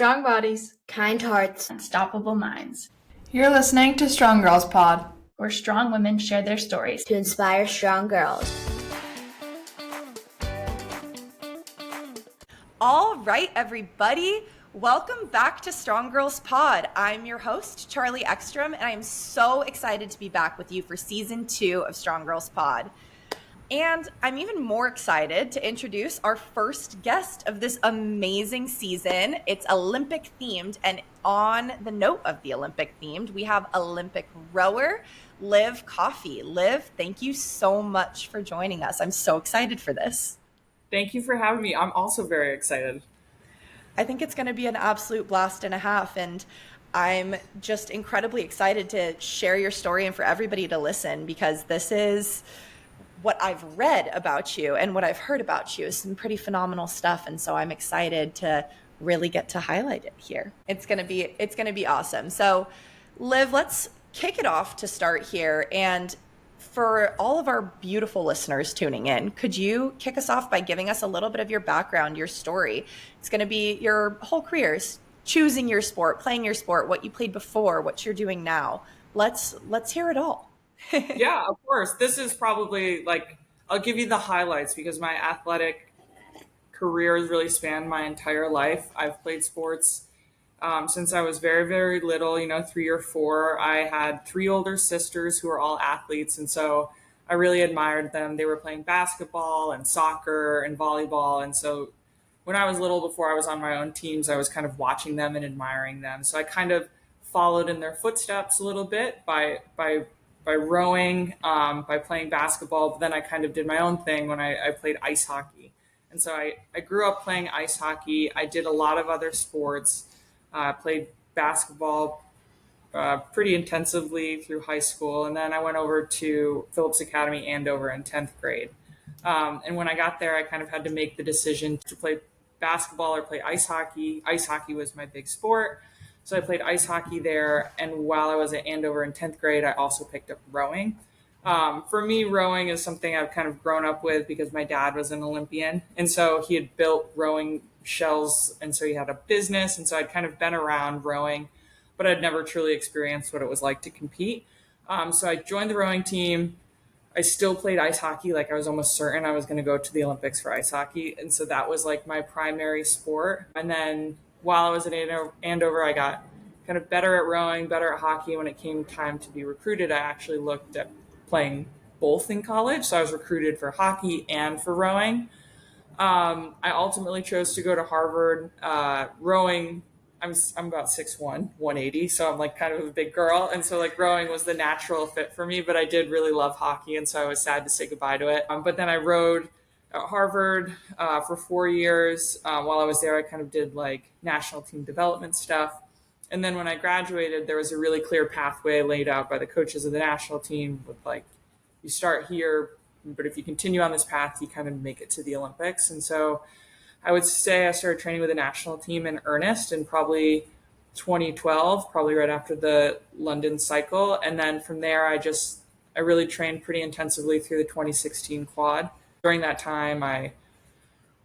Strong bodies, kind hearts, unstoppable minds. You're listening to Strong Girls Pod, where strong women share their stories to inspire strong girls. All right, everybody. Welcome back to Strong Girls Pod. I'm your host, Charlie Ekstrom, and I'm so excited to be back with you for season 2 of Strong Girls Pod. And I'm even more excited to introduce our first guest of this amazing season. It's Olympic themed, and on the note of the Olympic themed, we have Olympic rower Liv Coffey. Liv, thank you so much for joining us. I'm so excited for this. Thank you for having me. I'm also very excited. I think it's going to be an absolute blast and a half, and I'm just incredibly excited to share your story and for everybody to listen, because this is what I've read about you and what I've heard about you is some pretty phenomenal stuff. And so I'm excited to really get to highlight it here. It's going to be awesome. So Liv, let's kick it off to start here. And for all of our beautiful listeners tuning in, could you kick us off by giving us a little bit of your background, your story? It's going to be your whole career, choosing your sport, playing your sport, what you played before, what you're doing now. Let's hear it all. Yeah, of course. This is probably I'll give you the highlights because my athletic career has really spanned my entire life. I've played sports since I was very, very little, 3 or 4. I had 3 older sisters who were all athletes. And so I really admired them. They were playing basketball and soccer and volleyball. And so when I was little, before I was on my own teams, I was kind of watching them and admiring them. So I kind of followed in their footsteps a little bit by rowing, by playing basketball. But then I kind of did my own thing when I played ice hockey. And so I grew up playing ice hockey. I did a lot of other sports. Played basketball pretty intensively through high school. And then I went over to Phillips Academy Andover in 10th grade. And when I got there, I kind of had to make the decision to play basketball or play ice hockey. Ice hockey was my big sport. So I played ice hockey there, and while I was at Andover in 10th grade, I also picked up rowing. For me, rowing is something I've kind of grown up with because my dad was an Olympian, and so he had built rowing shells, and so he had a business, and so I'd kind of been around rowing, but I'd never truly experienced what it was like to compete. So I joined the rowing team. I still played ice hockey. I was almost certain I was going to go to the Olympics for ice hockey, and so that was my primary sport. And then while I was at Andover, I got kind of better at rowing, better at hockey. When it came time to be recruited, I actually looked at playing both in college. So I was recruited for hockey and for rowing. I ultimately chose to go to Harvard. Rowing, I'm about 6'1", 180, so I'm kind of a big girl. And so rowing was the natural fit for me, but I did really love hockey. And so I was sad to say goodbye to it. But then I rowed at Harvard for 4 years. While I was there, I kind of did national team development stuff. And then when I graduated, there was a really clear pathway laid out by the coaches of the national team with you start here, but if you continue on this path, you kind of make it to the Olympics. And so I would say I started training with the national team in earnest in probably 2012, probably right after the London cycle. And then from there, I really trained pretty intensively through the 2016 quad. During that time, I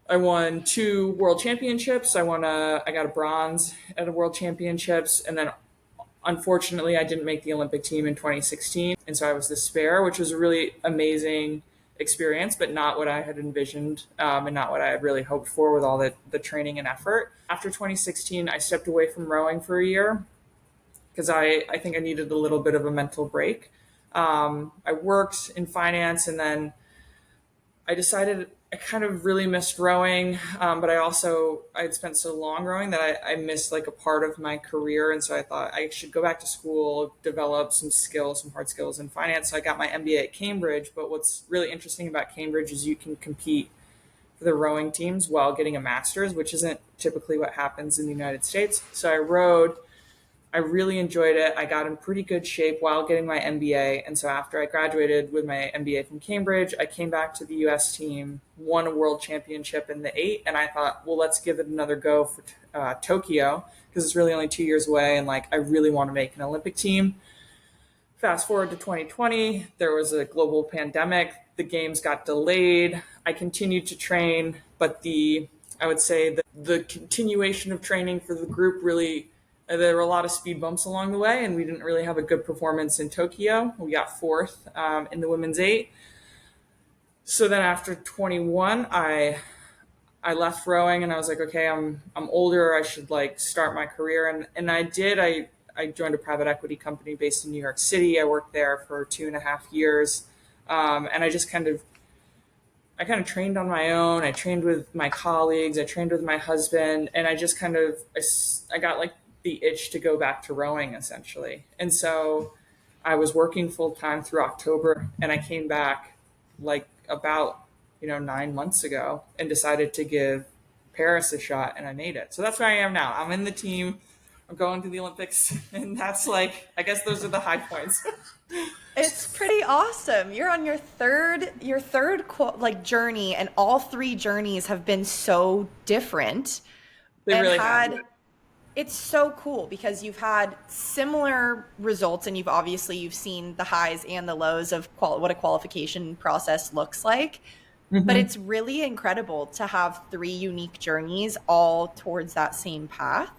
won 2 world championships. I got a bronze at the world championships. And then unfortunately, I didn't make the Olympic team in 2016. And so I was the spare, which was a really amazing experience, but not what I had envisioned and not what I had really hoped for with all the training and effort. After 2016, I stepped away from rowing for a year because I think I needed a little bit of a mental break. I worked in finance, and then I decided I kind of really missed rowing, but I'd spent so long rowing that I missed a part of my career. And so I thought I should go back to school, develop some hard skills in finance. So I got my MBA at Cambridge. But what's really interesting about Cambridge is you can compete for the rowing teams while getting a master's, which isn't typically what happens in the United States. So I rowed. I really enjoyed it. I got in pretty good shape while getting my MBA. And so after I graduated with my MBA from Cambridge, I came back to the US team, won a world championship in the 8. And I thought, well, let's give it another go for Tokyo, because it's really only 2 years away. And I really want to make an Olympic team. Fast forward to 2020, there was a global pandemic. The games got delayed. I continued to train, but I would say that the continuation of training for the group really, there were a lot of speed bumps along the way, and we didn't really have a good performance in Tokyo. We got fourth in the women's 8. So then after 21, I left rowing, and I was like, okay, I'm older. I should like start my career, and I did. I joined a private equity company based in New York City. I worked there for 2.5 years, and I kind of trained on my own. I trained with my colleagues. I trained with my husband, and I just kind of I got like the itch to go back to rowing essentially. And so I was working full time through October, and I came back like about 9 months ago and decided to give Paris a shot, and I made it. So that's where I am now. I'm in the team. I'm going to the Olympics, and that's like, I guess those are the high points. It's pretty awesome. You're on your third journey, and all 3 journeys have been so different. They really have. It's so cool because you've had similar results, and you've seen the highs and the lows of what a qualification process looks like. Mm-hmm. But it's really incredible to have 3 unique journeys all towards that same path.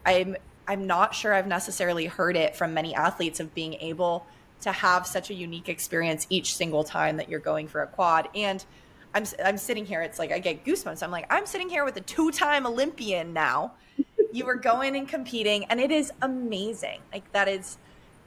I'm not sure I've necessarily heard it from many athletes of being able to have such a unique experience each single time that you're going for a quad. And I'm sitting here, it's like I get goosebumps. I'm like, I'm sitting here with a 2-time Olympian now. You were going and competing, and it is amazing. Like, that is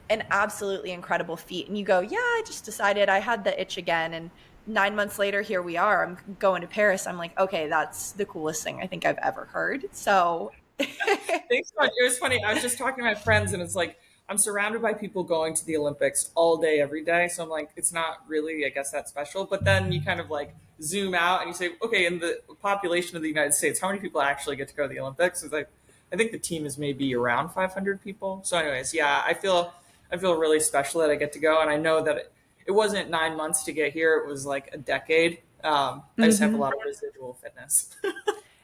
an absolutely incredible feat. And you go, yeah, I just decided I had the itch again. And 9 months later, here we are. I'm going to Paris. I'm like, okay, that's the coolest thing I think I've ever heard. So thanks so much. It was funny. I was just talking to my friends, and it's like, I'm surrounded by people going to the Olympics all day, every day. So I'm like, it's not really, I guess, that special. But then you kind of like zoom out and you say, okay, in the population of the United States, how many people actually get to go to the Olympics? It's like, I think the team is maybe around 500 people. So anyways, yeah, I feel really special that I get to go. And I know that it wasn't 9 months to get here. It was like a decade. I just have a lot of residual fitness.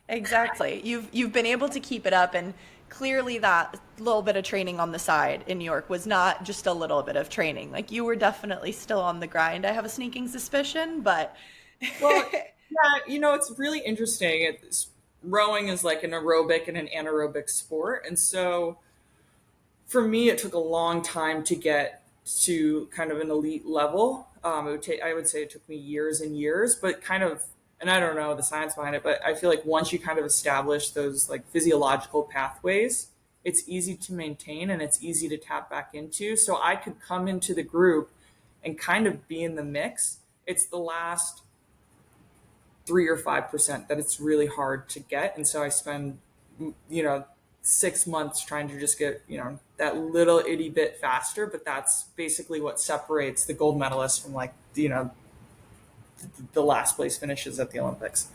Exactly. You've been able to keep it up, and clearly that little bit of training on the side in New York was not just a little bit of training. Like, you were definitely still on the grind. I have a sneaking suspicion, but well, yeah, it's really interesting. Rowing is like an aerobic and an anaerobic sport, and so for me, it took a long time to get to kind of an elite level. I would say it took me years and years, but kind of. And I don't know the science behind it, but I feel like once you kind of establish those like physiological pathways, it's easy to maintain and it's easy to tap back into. So I could come into the group and kind of be in the mix. It's the last 3 or 5% that it's really hard to get. And so I spend, 6 months trying to just get, that little itty bit faster. But that's basically what separates the gold medalists from like, the last place finishes at the Olympics.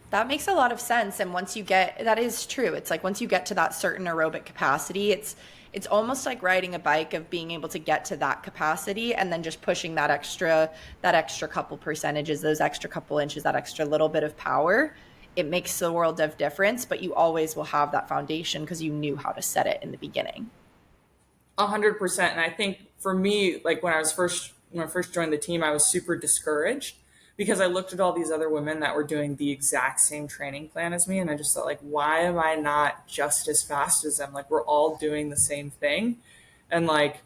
That makes a lot of sense. And that is true. It's like once you get to that certain aerobic capacity, it's almost like riding a bike, of being able to get to that capacity and then just pushing that extra couple percentages, those extra couple inches, that extra little bit of power. It makes the world of difference, but you always will have that foundation because you knew how to set it in the beginning. 100%. And I think for me, like when I first joined the team, I was super discouraged because I looked at all these other women that were doing the exact same training plan as me. And I just thought, like, why am I not just as fast as them? Like, we're all doing the same thing. And like,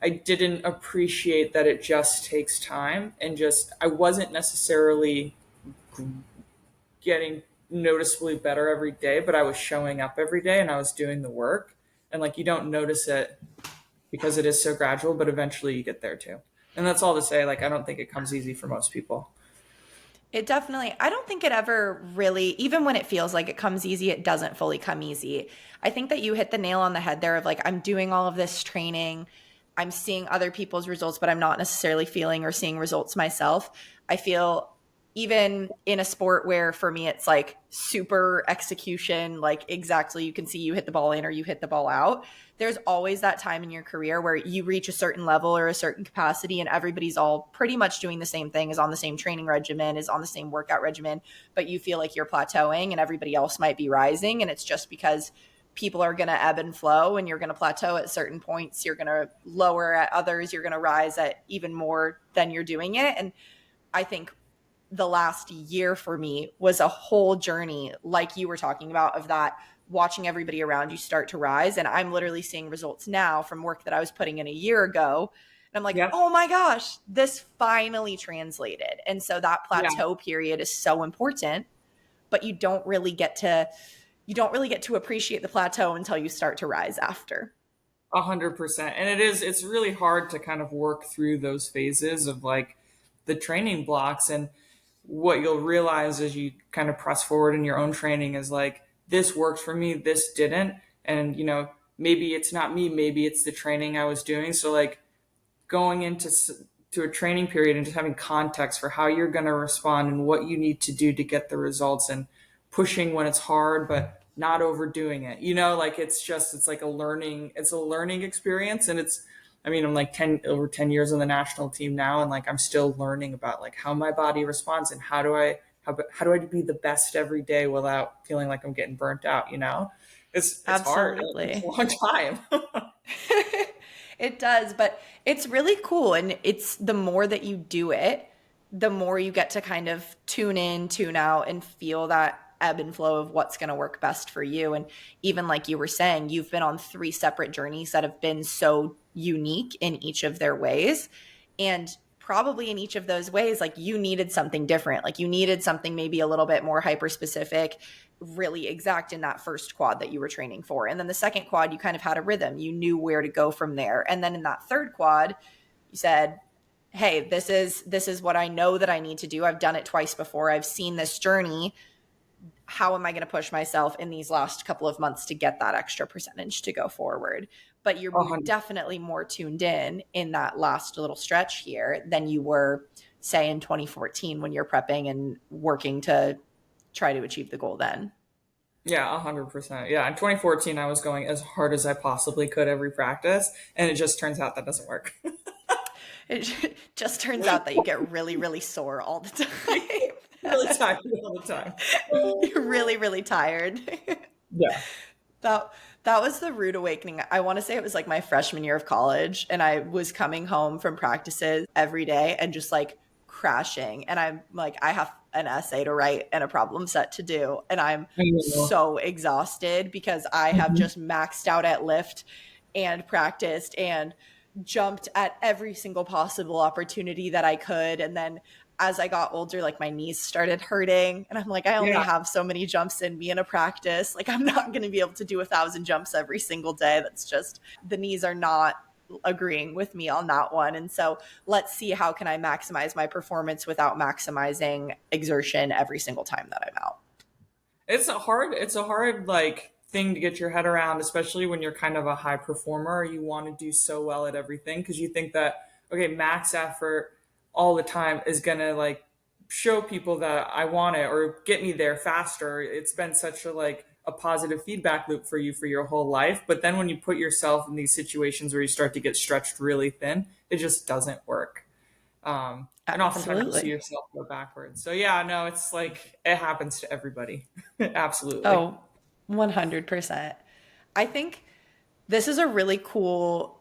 I didn't appreciate that it just takes time, and I wasn't necessarily getting noticeably better every day, but I was showing up every day and I was doing the work. And like, you don't notice it because it is so gradual, but eventually you get there too. And that's all to say, like, I don't think it comes easy for most people. I don't think it ever really, even when it feels like it comes easy, it doesn't fully come easy. I think that you hit the nail on the head there of like, I'm doing all of this training, I'm seeing other people's results, but I'm not necessarily feeling or seeing results myself. I feel even in a sport where for me, it's like super execution, like exactly, you can see you hit the ball in or you hit the ball out. There's always that time in your career where you reach a certain level or a certain capacity and everybody's all pretty much doing the same thing, is on the same training regimen, is on the same workout regimen, but you feel like you're plateauing and everybody else might be rising. And it's just because people are going to ebb and flow, and you're going to plateau at certain points. You're going to lower at others. You're going to rise at even more than you're doing it. And I think the last year for me was a whole journey, like you were talking about, of that watching everybody around you start to rise. And I'm literally seeing results now from work that I was putting in a year ago. And I'm like, Yep. oh my gosh, this finally translated. And so that plateau period is so important, but you don't really get to appreciate the plateau until you start to rise after. 100%. And it's really hard to kind of work through those phases of like the training blocks. And what you'll realize as you kind of press forward in your own training is like, this worked for me, this didn't. And, maybe it's not me, maybe it's the training I was doing. So like going into to a training period and just having context for how you're going to respond and what you need to do to get the results, and pushing when it's hard, but not overdoing it. Like it's like a learning experience. And I'm like over 10 years on the national team now. And like, I'm still learning about like how my body responds and how do I be the best every day without feeling like I'm getting burnt out, It's hard. It's a long time. It does, but it's really cool. And it's the more that you do it, the more you get to kind of tune in, tune out, and feel that ebb and flow of what's going to work best for you. And even like you were saying, you've been on 3 separate journeys that have been so unique in each of their ways. And probably in each of those ways, like you needed something different. Like you needed something maybe a little bit more hyper specific, really exact in that first quad that you were training for. And then the second quad, you kind of had a rhythm. You knew where to go from there. And then in that third quad, you said, hey, this is what I know that I need to do. I've done it twice before. I've seen this journey. How am I going to push myself in these last couple of months to get that extra percentage to go forward? But you're definitely more tuned in that last little stretch here than you were, say, in 2014 when you're prepping and working to try to achieve the goal then. Yeah, 100%. Yeah, in 2014, I was going as hard as I possibly could every practice, and it just turns out that doesn't work. It just turns out that you get really, really sore all the time. Really tired all the time. You're really, really tired. Yeah. That was the rude awakening. I want to say it was like my freshman year of college, and I was coming home from practices every day and just like crashing. And I'm like, I have an essay to write and a problem set to do. And I'm so exhausted because I have just maxed out at lift and practiced and jumped at every single possible opportunity that I could. And then as I got older, like my knees started hurting, and I'm like, I only have so many jumps in me in a practice. Like I'm not going to be able to do 1,000 jumps every single day. That's just, the knees are not agreeing with me on that one. And so let's see, how can I maximize my performance without maximizing exertion every single time that I'm out? It's a hard like thing to get your head around, especially when you're kind of a high performer. You want to do so well at everything because you think that, okay, max effort all the time is going to like show people that I want it or get me there faster. It's been such a positive feedback loop for you for your whole life. But then when you put yourself in these situations where you start to get stretched really thin, it just doesn't work. And oftentimes you see yourself go backwards. So yeah, no, it's like, it happens to everybody. Absolutely. Oh, 100%. I think this is a really cool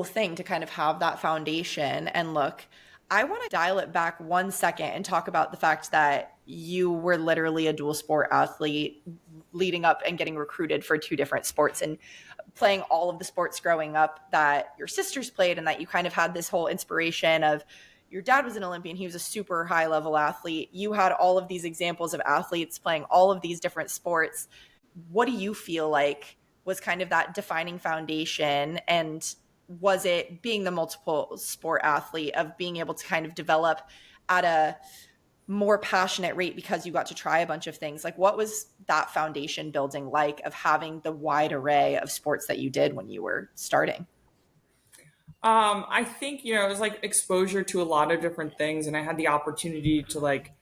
thing to kind of have that foundation. And look, I want to dial it back 1 second and talk about the fact that you were literally a dual sport athlete leading up and getting recruited for 2 different sports and playing all of the sports growing up that your sisters played, and that you kind of had this whole inspiration of your dad was an Olympian. He was a super high level athlete. You had all of these examples of athletes playing all of these different sports. What do you feel like was kind of that defining foundation? And was it being the multiple sport athlete of being able to kind of develop at a more passionate rate because you got to try a bunch of things? Like, what was that foundation building like of having the wide array of sports that you did when you were starting? I think, it was like exposure to a lot of different things, and I had the opportunity to like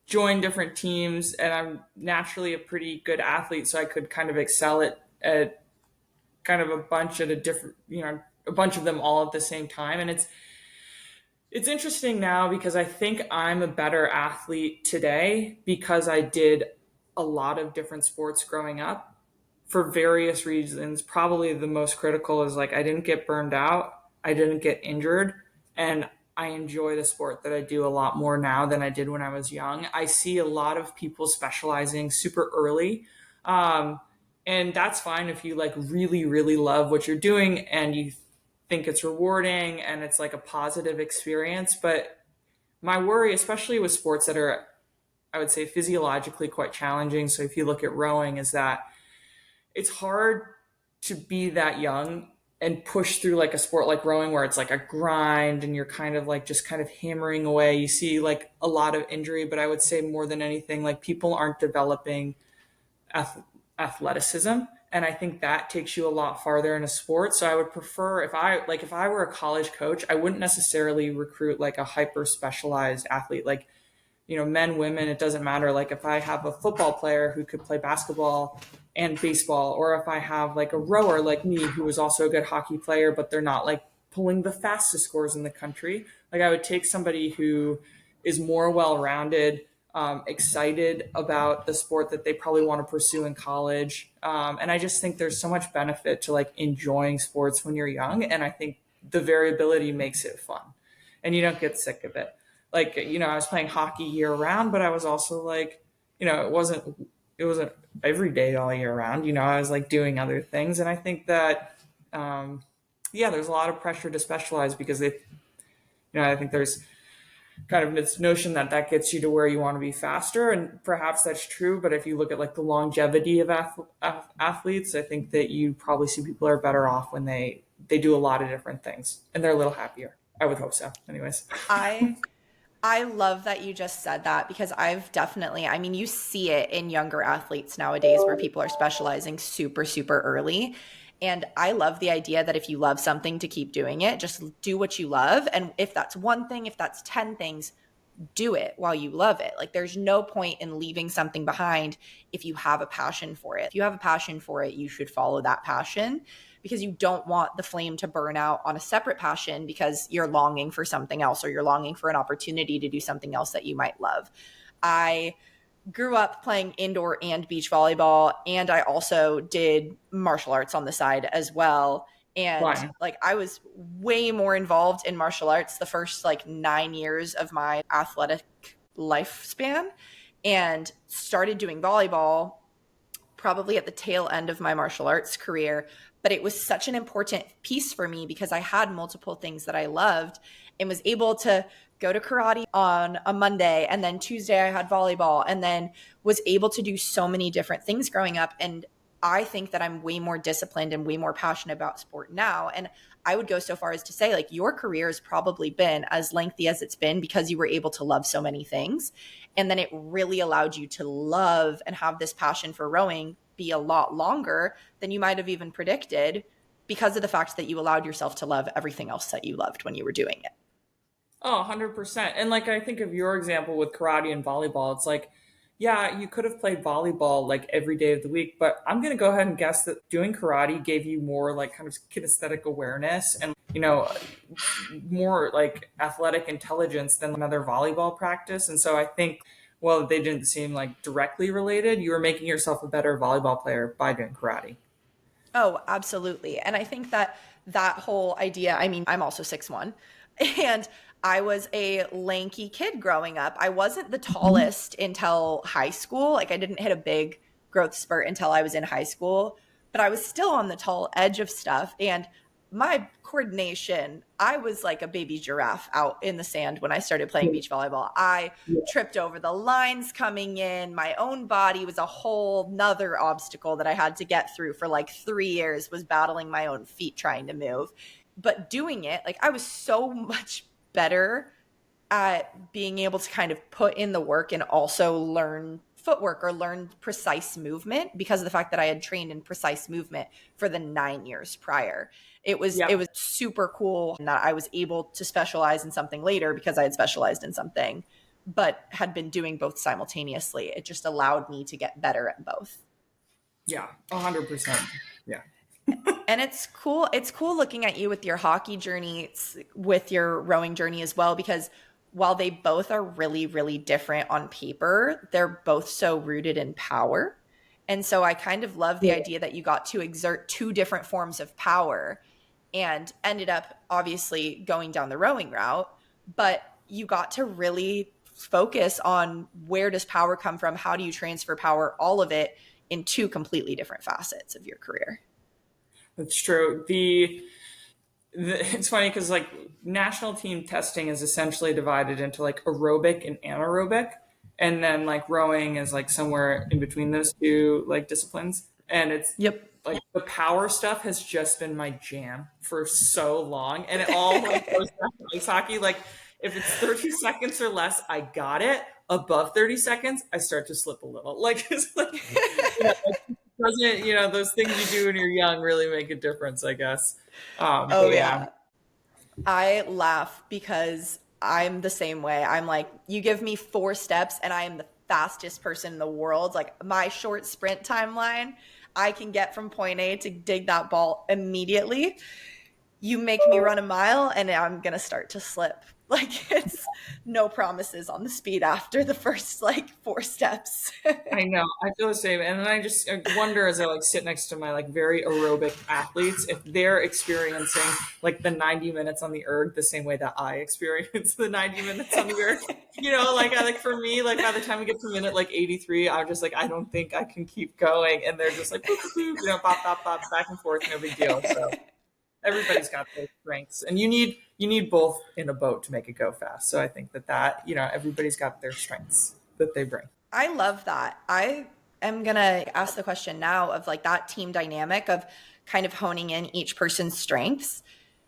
join different teams, and I'm naturally a pretty good athlete, so I could kind of excel at kind of a bunch of them all at the same time. And it's interesting now because I think I'm a better athlete today because I did a lot of different sports growing up for various reasons. Probably the most critical is like, I didn't get burned out. I didn't get injured, and I enjoy the sport that I do a lot more now than I did when I was young. I see a lot of people specializing super early. And that's fine if you like really, really love what you're doing and you think it's rewarding and it's like a positive experience. But my worry, especially with sports that are, I would say, physiologically quite challenging. So if you look at rowing, is that it's hard to be that young and push through like a sport like rowing where it's like a grind and you're kind of like just kind of hammering away. You see like a lot of injury, but I would say more than anything, like people aren't developing athleticism. And I think that takes you a lot farther in a sport. So I would prefer if I were a college coach, I wouldn't necessarily recruit like a hyper specialized athlete. Like, men, women, it doesn't matter. Like if I have a football player who could play basketball and baseball, or if I have like a rower like me who is also a good hockey player, but they're not like pulling the fastest scores in the country. Like I would take somebody who is more well-rounded, excited about the sport that they probably want to pursue in college. And I just think there's so much benefit to like enjoying sports when you're young. And I think the variability makes it fun and you don't get sick of it. Like, I was playing hockey year round, but I was also like, it wasn't every day all year round. I was like doing other things. And I think that, there's a lot of pressure to specialize because I think there's kind of this notion that gets you to where you want to be faster. And perhaps that's true. But if you look at like the longevity of athletes, I think that you probably see people are better off when they do a lot of different things and they're a little happier. I would hope so. Anyways. I love that you just said that because you see it in younger athletes nowadays where people are specializing super, super early. And I love the idea that if you love something, to keep doing it, just do what you love. And if that's one thing, if that's 10 things, do it while you love it. Like there's no point in leaving something behind if you have a passion for it. If you have a passion for it, you should follow that passion because you don't want the flame to burn out on a separate passion because you're longing for something else or you're longing for an opportunity to do something else that you might love. I grew up playing indoor and beach volleyball, and I also did martial arts on the side as well. And like I was way more involved in martial arts the first like 9 years of my athletic lifespan and started doing volleyball probably at the tail end of my martial arts career. But it was such an important piece for me because I had multiple things that I loved and was able to go to karate on a Monday, and then Tuesday I had volleyball, and then was able to do so many different things growing up. And I think that I'm way more disciplined and way more passionate about sport now. And I would go so far as to say like your career has probably been as lengthy as it's been because you were able to love so many things. And then it really allowed you to love and have this passion for rowing be a lot longer than you might have even predicted because of the fact that you allowed yourself to love everything else that you loved when you were doing it. Oh, 100%. And like, I think of your example with karate and volleyball, it's like, yeah, you could have played volleyball like every day of the week, but I'm going to go ahead and guess that doing karate gave you more like kind of kinesthetic awareness and, more like athletic intelligence than another volleyball practice. And so I think, well, they didn't seem like directly related. You were making yourself a better volleyball player by doing karate. Oh, absolutely. And I think that whole idea, I'm also 6'1", and I was a lanky kid growing up. I wasn't the tallest until high school. Like I didn't hit a big growth spurt until I was in high school, but I was still on the tall edge of stuff. And my coordination, I was like a baby giraffe out in the sand when I started playing beach volleyball. I tripped over the lines coming in. My own body was a whole nother obstacle that I had to get through for like 3 years, was battling my own feet trying to move. But doing it, like I was so much better at being able to kind of put in the work and also learn footwork or learn precise movement because of the fact that I had trained in precise movement for the 9 years prior. It was super cool that I was able to specialize in something later because I had specialized in something, but had been doing both simultaneously. It just allowed me to get better at both. Yeah, 100%. Yeah. And it's cool. It's cool looking at you with your hockey journey, with your rowing journey as well, because while they both are really, really different on paper, they're both so rooted in power. And so I kind of love the idea that you got to exert two different forms of power and ended up obviously going down the rowing route. but you got to really focus on where does power come from? How do you transfer power? All of it in two completely different facets of your career. That's true. It's funny because like national team testing is essentially divided into like aerobic and anaerobic, and then like rowing is like somewhere in between those two like disciplines. And it's Yep. like the power stuff has just been my jam for so long, and it all like goes back to ice hockey. Like if it's 30 seconds or less, I got it. Above 30 seconds, I start to slip a little. Like it's like doesn't those things you do when you're young really make a difference, I guess. Oh yeah. I laugh because I'm the same way. I'm like, you give me 4 steps and I am the fastest person in the world. Like my short sprint timeline, I can get from point A to dig that ball immediately. You make me run a mile and I'm going to start to slip. Like it's no promises on the speed after the first like 4 steps. I know. I feel the same. And then I wonder as I like sit next to my like very aerobic athletes, if they're experiencing like the 90 minutes on the erg the same way that I experience the 90 minutes on the erg. Like for me, like by the time we get to minute like 83, I'm just like, I don't think I can keep going. And they're just like, boop, boop, boop, pop, pop, pop, back and forth, no big deal. So everybody's got their strengths, and you need both in a boat to make it go fast. So I think that everybody's got their strengths that they bring. I love that. I am going to ask the question now of like that team dynamic of kind of honing in each person's strengths.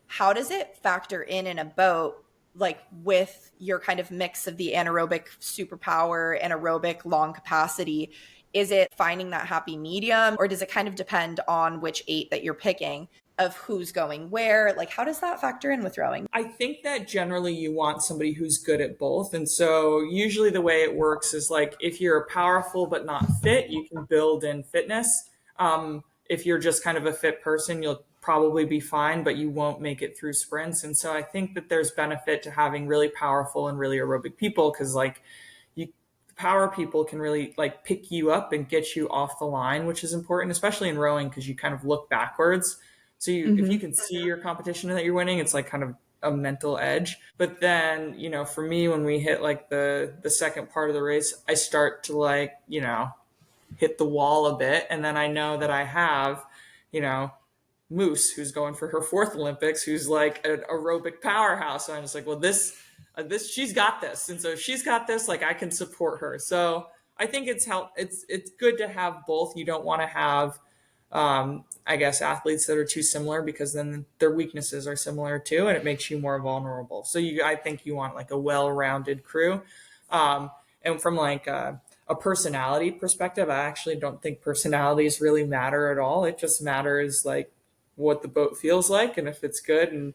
How does it factor in a boat, like with your kind of mix of the anaerobic superpower and aerobic long capacity? Is it finding that happy medium, or does it kind of depend on which 8 that you're picking of who's going where? Like, how does that factor in with rowing? I think that generally you want somebody who's good at both. And so usually the way it works is like, if you're powerful but not fit, you can build in fitness. If you're just kind of a fit person, you'll probably be fine, but you won't make it through sprints. And so I think that there's benefit to having really powerful and really aerobic people, because like power people can really like pick you up and get you off the line, which is important, especially in rowing, because you kind of look backwards. So if you can see your competition that you're winning, it's like kind of a mental edge. But then, for me, when we hit like the second part of the race, I start to like, hit the wall a bit. And then I know that I have, Moose, who's going for her 4th Olympics, who's like an aerobic powerhouse. So I'm just like, well, this she's got this. And so if she's got this, like I can support her. So I think it's good to have both. You don't want to have, I guess, athletes that are too similar, because then their weaknesses are similar too, and it makes you more vulnerable. So I think you want like a well-rounded crew. And from like a personality perspective, I actually don't think personalities really matter at all. It just matters like what the boat feels like, and if it's good, and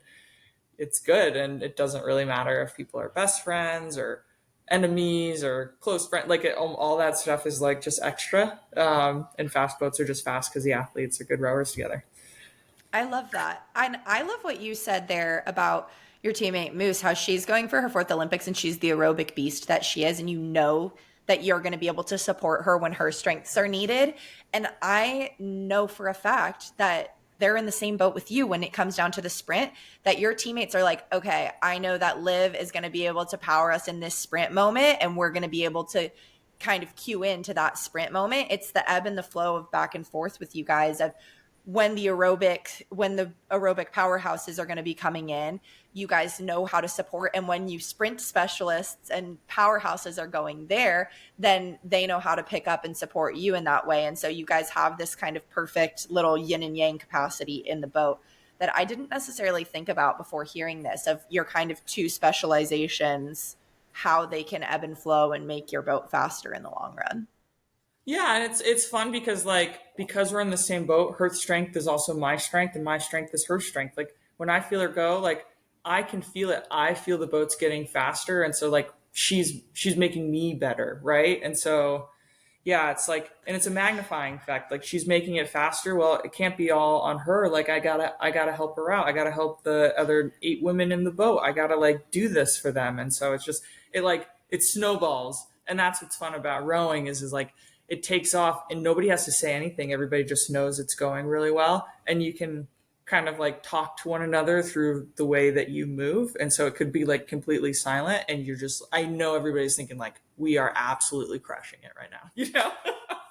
it's good. And it doesn't really matter if people are best friends or enemies or close friends. Like all that stuff is like just extra. And fast boats are just fast because the athletes are good rowers together. I love that. I love what you said there about your teammate Moose, how she's going for her 4th Olympics and she's the aerobic beast that she is, and you know that you're going to be able to support her when her strengths are needed. And I know for a fact that they're in the same boat with you when it comes down to the sprint, that your teammates are like, okay, I know that Liv is going to be able to power us in this sprint moment, and we're going to be able to kind of cue into that sprint moment. It's the ebb and the flow of back and forth with you guys of when the aerobic powerhouses are going to be coming in, you guys know how to support. And when you sprint specialists and powerhouses are going there, then they know how to pick up and support you in that way. And so you guys have this kind of perfect little yin and yang capacity in the boat that I didn't necessarily think about before hearing this, of your kind of 2 specializations, how they can ebb and flow and make your boat faster in the long run. Yeah, and it's fun because we're in the same boat, her strength is also my strength, and my strength is her strength. Like when I feel her go, like I can feel it. I feel the boat's getting faster, and so like she's making me better, right? And so yeah, it's like, and it's a magnifying effect. Like she's making it faster. Well, it can't be all on her. Like I gotta help her out. I gotta help the other 8 women in the boat. I gotta like do this for them. And so it's just it snowballs, and that's what's fun about rowing is like it takes off and nobody has to say anything. Everybody just knows it's going really well. And you can kind of like talk to one another through the way that you move. And so it could be like completely silent and you're just, I know everybody's thinking like, we are absolutely crushing it right now, you know?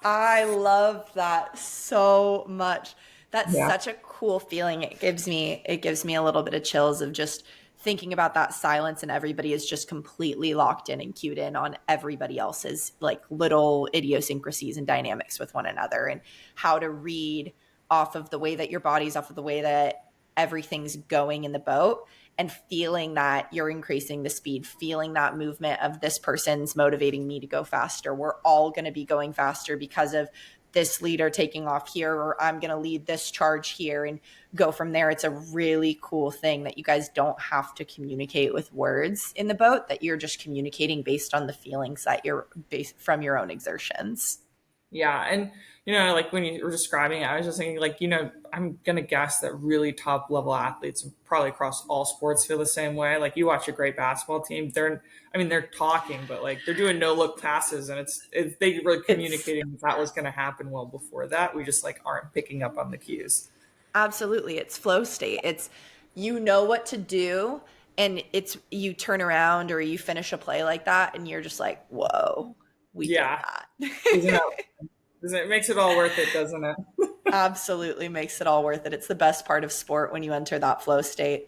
I love that so much. That's Yeah. such a cool feeling. It gives me a little bit of chills of just thinking about that silence, and everybody is just completely locked in and cued in on everybody else's like little idiosyncrasies and dynamics with one another, and how to read off of the way that your body's, off of the way that everything's going in the boat, and feeling that you're increasing the speed, feeling that movement of this person's motivating me to go faster. We're all going to be going faster because of this leader taking off here, or I'm going to lead this charge here and go from there. It's a really cool thing that you guys don't have to communicate with words in the boat, that you're just communicating based on the feelings that you're based from your own exertions. Yeah. And, you know, like when you were describing it, I was just thinking like, you know, I'm going to guess that really top level athletes probably across all sports feel the same way. Like you watch a great basketball team, they're talking, but like they're doing no look passes, and they were communicating that was going to happen well before that. We just like aren't picking up on the cues. Absolutely. It's flow state. It's, you know what to do, and it's, you turn around or you finish a play like that and you're just like, whoa, we did that. It makes it all worth it, doesn't it? Absolutely makes it all worth it. It's the best part of sport when you enter that flow state.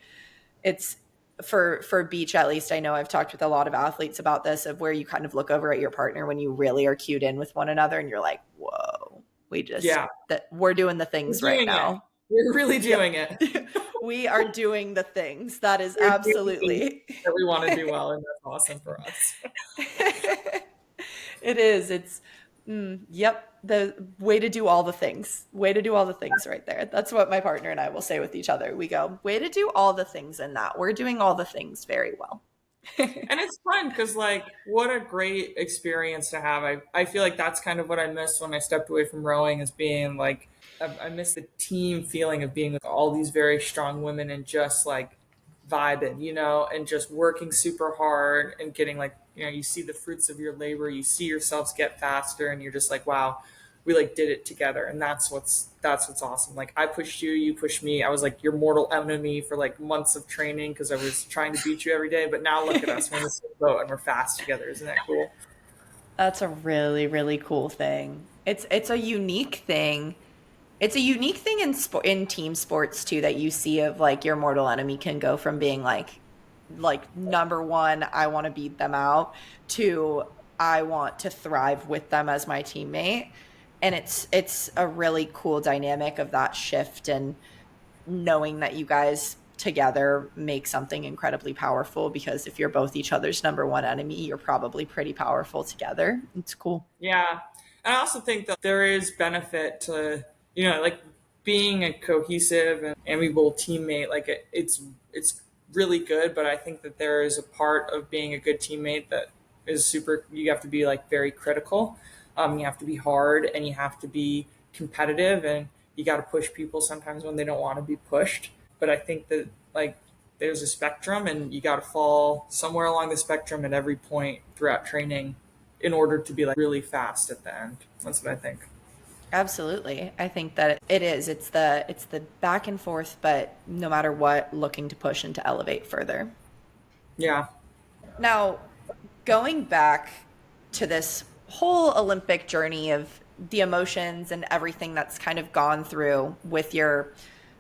It's for beach, at least. I know I've talked with a lot of athletes about this, of where you kind of look over at your partner when you really are cued in with one another and you're like, whoa, we're doing the things right now. We're really doing it. We are doing the things. That is absolutely that we want to do well, and that's awesome for us. It is. It's yep, the way to do all the things. Way to do all the things right there. That's what my partner and I will say with each other. We go, way to do all the things in that. We're doing all the things very well. And it's fun because, like, what a great experience to have. I feel like that's kind of what I missed when I stepped away from rowing, is being like, I miss the team feeling of being with all these very strong women and just like vibing, you know, and just working super hard and getting like, you know, you see the fruits of your labor, you see yourselves get faster, and you're just like, wow, we like did it together. And that's what's awesome. Like, I pushed you, you pushed me. I was like your mortal enemy for like months of training because I was trying to beat you every day. But now look at us, we're in the same boat and we're fast together. Isn't that cool? That's a really, really cool thing. It's a unique thing. It's a unique thing in team sports too, that you see of like your mortal enemy can go from being like number one, I want to beat them out, to I want to thrive with them as my teammate. And it's a really cool dynamic of that shift, and knowing that you guys together make something incredibly powerful, because if you're both each other's number one enemy, you're probably pretty powerful together. It's cool. Yeah. And I also think that there is benefit to, you know, like being a cohesive and amiable teammate. Like it's really good, but I think that there is a part of being a good teammate that is super, you have to be like very critical. You have to be hard, and you have to be competitive, and you got to push people sometimes when they don't want to be pushed. But I think that like there's a spectrum, and you got to fall somewhere along the spectrum at every point throughout training in order to be like really fast at the end. That's what I think. Absolutely. I think that it is. It's the back and forth, but no matter what, looking to push and to elevate further. Yeah. Now, going back to this whole Olympic journey of the emotions and everything that's kind of gone through with your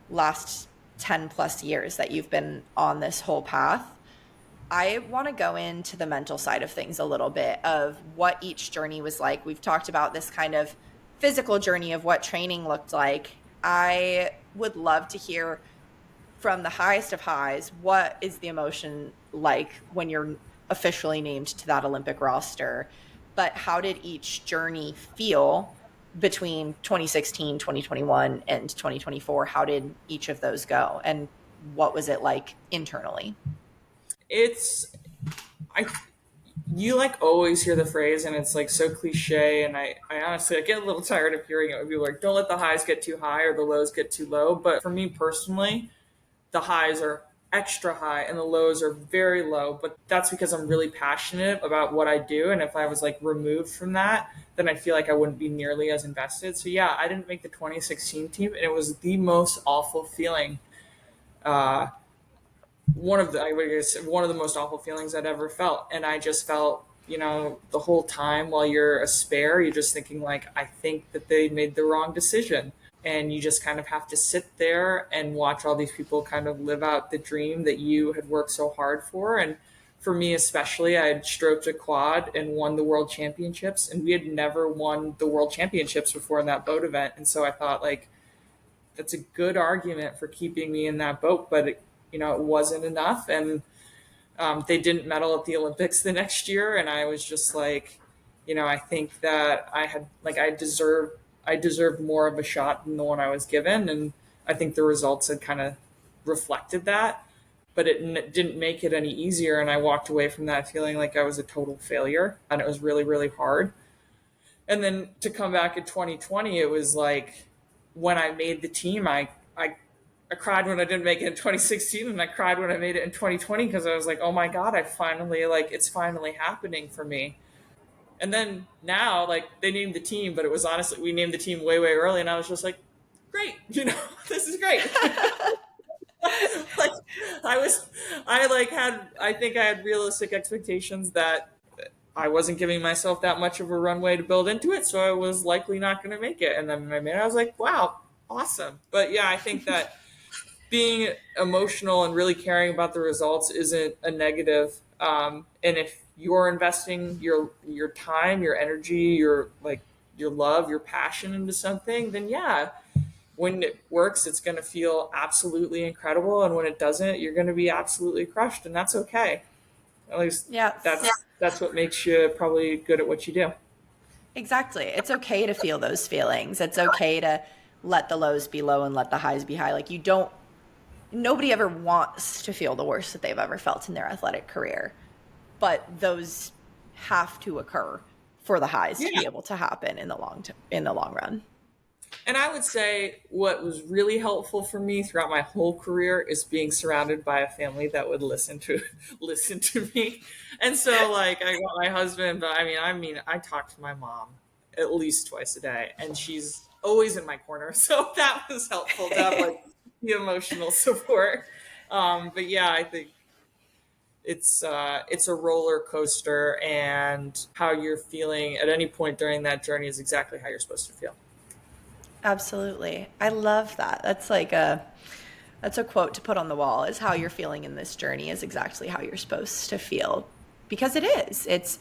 last 10 plus years that you've been on this whole path, I want to go into the mental side of things a little bit, of what each journey was like. We've talked about this kind of physical journey of what training looked like. I would love to hear from the highest of highs, what is the emotion like when you're officially named to that Olympic roster? But how did each journey feel between 2016, 2021, and 2024? How did each of those go? And what was it like internally? You like always hear the phrase, and it's like so cliche, and I honestly, I get a little tired of hearing it when people are like, don't let the highs get too high or the lows get too low. But for me personally, the highs are extra high and the lows are very low, but that's because I'm really passionate about what I do. And if I was like removed from that, then I feel like I wouldn't be nearly as invested. So yeah, I didn't make the 2016 team, and it was the most awful feeling. Uh, one of the most awful feelings I'd ever felt. And I just felt, the whole time while you're a spare, you're just thinking like, I think that they made the wrong decision. And you just kind of have to sit there and watch all these people kind of live out the dream that you had worked so hard for. And for me, especially, I had stroked a quad and won the world championships, and we had never won the world championships before in that boat event. And so I thought like, that's a good argument for keeping me in that boat, but it wasn't enough. And they didn't medal at the Olympics the next year, and I was just like, I think that I deserved more of a shot than the one I was given, and I think the results had kind of reflected that. But it didn't make it any easier, and I walked away from that feeling like I was a total failure, and it was really, really hard. And then to come back in 2020, it was like when I made the team, I cried when I didn't make it in 2016, and I cried when I made it in 2020 because I was like, oh my God, it's finally happening for me. And then now, like, they named the team, but it was honestly, we named the team way, way early, and I was just like, great, this is great. like, I think I had realistic expectations that I wasn't giving myself that much of a runway to build into it, so I was likely not going to make it. And then when I made it, I was like, wow, awesome. But yeah, I think that being emotional and really caring about the results isn't a negative. And if you're investing your time, your energy, your love, your passion into something, then yeah, when it works, it's going to feel absolutely incredible. And when it doesn't, you're going to be absolutely crushed, and that's okay. At least that's what makes you probably good at what you do. Exactly. It's okay to feel those feelings. It's okay to let the lows be low and let the highs be high. Like nobody ever wants to feel the worst that they've ever felt in their athletic career, but those have to occur for the highs to be able to happen in the long run. And I would say what was really helpful for me throughout my whole career is being surrounded by a family that would listen to me. And so like I got my husband, but I talk to my mom at least twice a day, and she's always in my corner. So that was helpful to have like the emotional support. But yeah, I think it's a roller coaster, and how you're feeling at any point during that journey is exactly how you're supposed to feel. Absolutely. I love that. That's a quote to put on the wall, is how you're feeling in this journey is exactly how you're supposed to feel, because it is.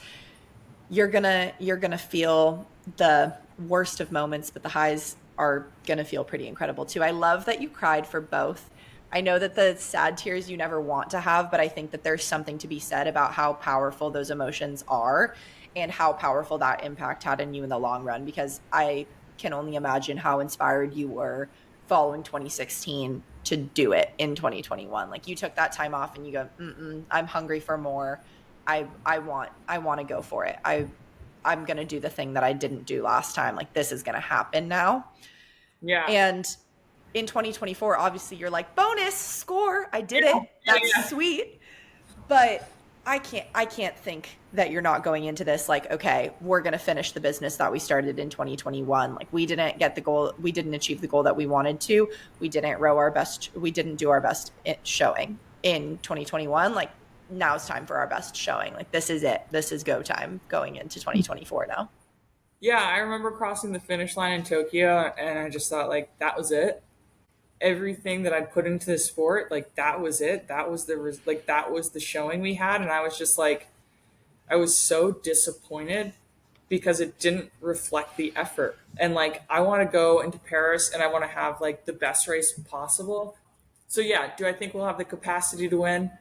You're going to feel the worst of moments, but the highs are going to feel pretty incredible too. I love that you cried for both. I know that the sad tears you never want to have, but I think that there's something to be said about how powerful those emotions are and how powerful that impact had in you in the long run, because I can only imagine how inspired you were following 2016 to do it in 2021. Like, you took that time off and you go, I'm hungry for more. I want to go for it. I'm going to do the thing that I didn't do last time. Like, this is going to happen now. Yeah. And in 2024, obviously you're like, bonus score. I did it. That's sweet. But I can't think that you're not going into this like, okay, we're going to finish the business that we started in 2021. Like, we didn't get the goal. We didn't achieve the goal that we wanted to. We didn't row our best. We didn't do our best showing in 2021. Like, now it's time for our best showing. Like, this is it. This is go time going into 2024 now. Yeah. I remember crossing the finish line in Tokyo, and I just thought like, that was it. Everything that I'd put into the sport, like, that was it. That was the showing we had. And I was just like, I was so disappointed because it didn't reflect the effort. And like, I want to go into Paris and I want to have like the best race possible. So yeah, do I think we'll have the capacity to win?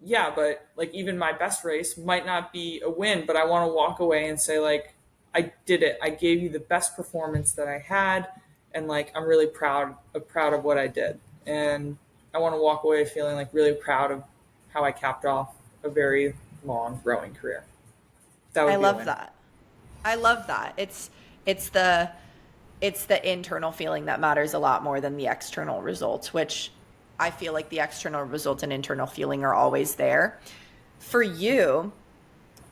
Yeah, but like, even my best race might not be a win, but I want to walk away and say like, I did it. I gave you the best performance that I had. And like, I'm really proud of what I did. And I want to walk away feeling like really proud of how I capped off a very long rowing career. I love that. I love that. It's the internal feeling that matters a lot more than the external results, which I feel like the external result and internal feeling are always there. For you,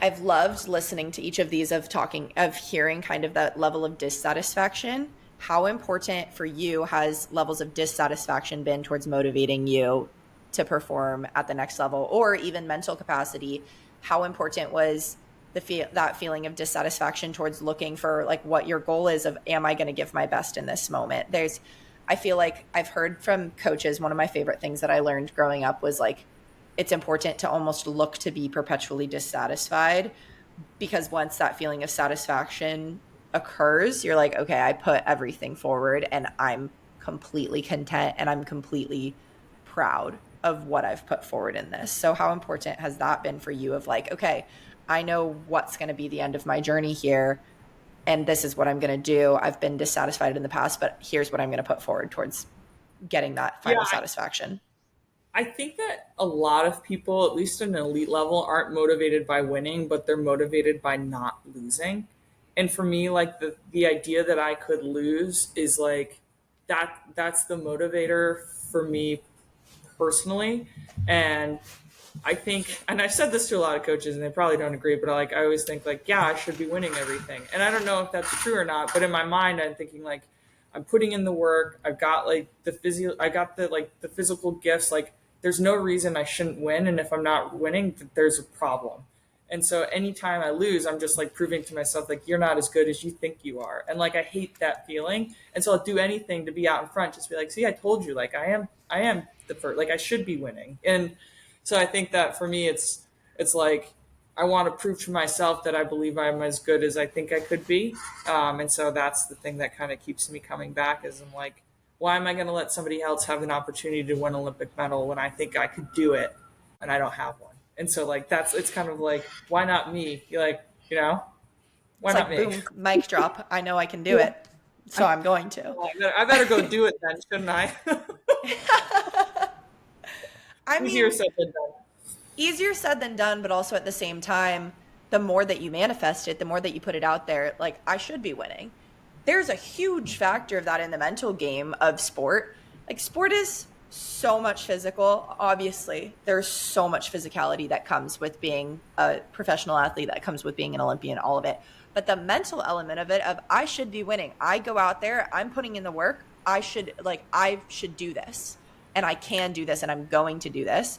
I've loved listening to each of these of hearing kind of that level of dissatisfaction. How important for you has levels of dissatisfaction been towards motivating you to perform at the next level, or even mental capacity? How important was that feeling of dissatisfaction towards looking for like what your goal is of, am I going to give my best in this moment? I feel like I've heard from coaches, one of my favorite things that I learned growing up was like, it's important to almost look to be perpetually dissatisfied, because once that feeling of satisfaction occurs, you're like, okay, I put everything forward and I'm completely content and I'm completely proud of what I've put forward in this. So how important has that been for you of like, okay, I know what's going to be the end of my journey here, and this is what I'm going to do. I've been dissatisfied in the past, but here's what I'm going to put forward towards getting that final satisfaction. I think that a lot of people, at least at an elite level, aren't motivated by winning, but they're motivated by not losing. And for me, like the idea that I could lose is like that's the motivator for me personally. And I think, and I've said this to a lot of coaches and they probably don't agree, but like I always think like, yeah, I should be winning everything. And I don't know if that's true or not, but in my mind, I'm thinking like, I'm putting in the work. I've got like the physical gifts. Like there's no reason I shouldn't win. And if I'm not winning, there's a problem. And so anytime I lose, I'm just like proving to myself, like, you're not as good as you think you are. And like, I hate that feeling. And so I'll do anything to be out in front, just be like, see, I told you, like, I am the first, like I should be winning. And so I think that for me, it's like, I want to prove to myself that I believe I'm as good as I think I could be. And so that's the thing that kind of keeps me coming back, is I'm like, why am I going to let somebody else have an opportunity to win an Olympic medal when I think I could do it and I don't have one? And so like, it's kind of like, why not me? You're like, why it's not like, me? Boom, mic drop. I know I can do it. So I'm going to. I better go do it then, shouldn't I? I mean, Easier said than done. Easier said than done, but also at the same time, the more that you manifest it, the more that you put it out there, like, I should be winning. There's a huge factor of that in the mental game of sport. Like, sport is so much physical. Obviously, there's so much physicality that comes with being a professional athlete, that comes with being an Olympian, all of it. But the mental element of it, of I should be winning. I go out there, I'm putting in the work. I should do this, and I can do this, and I'm going to do this.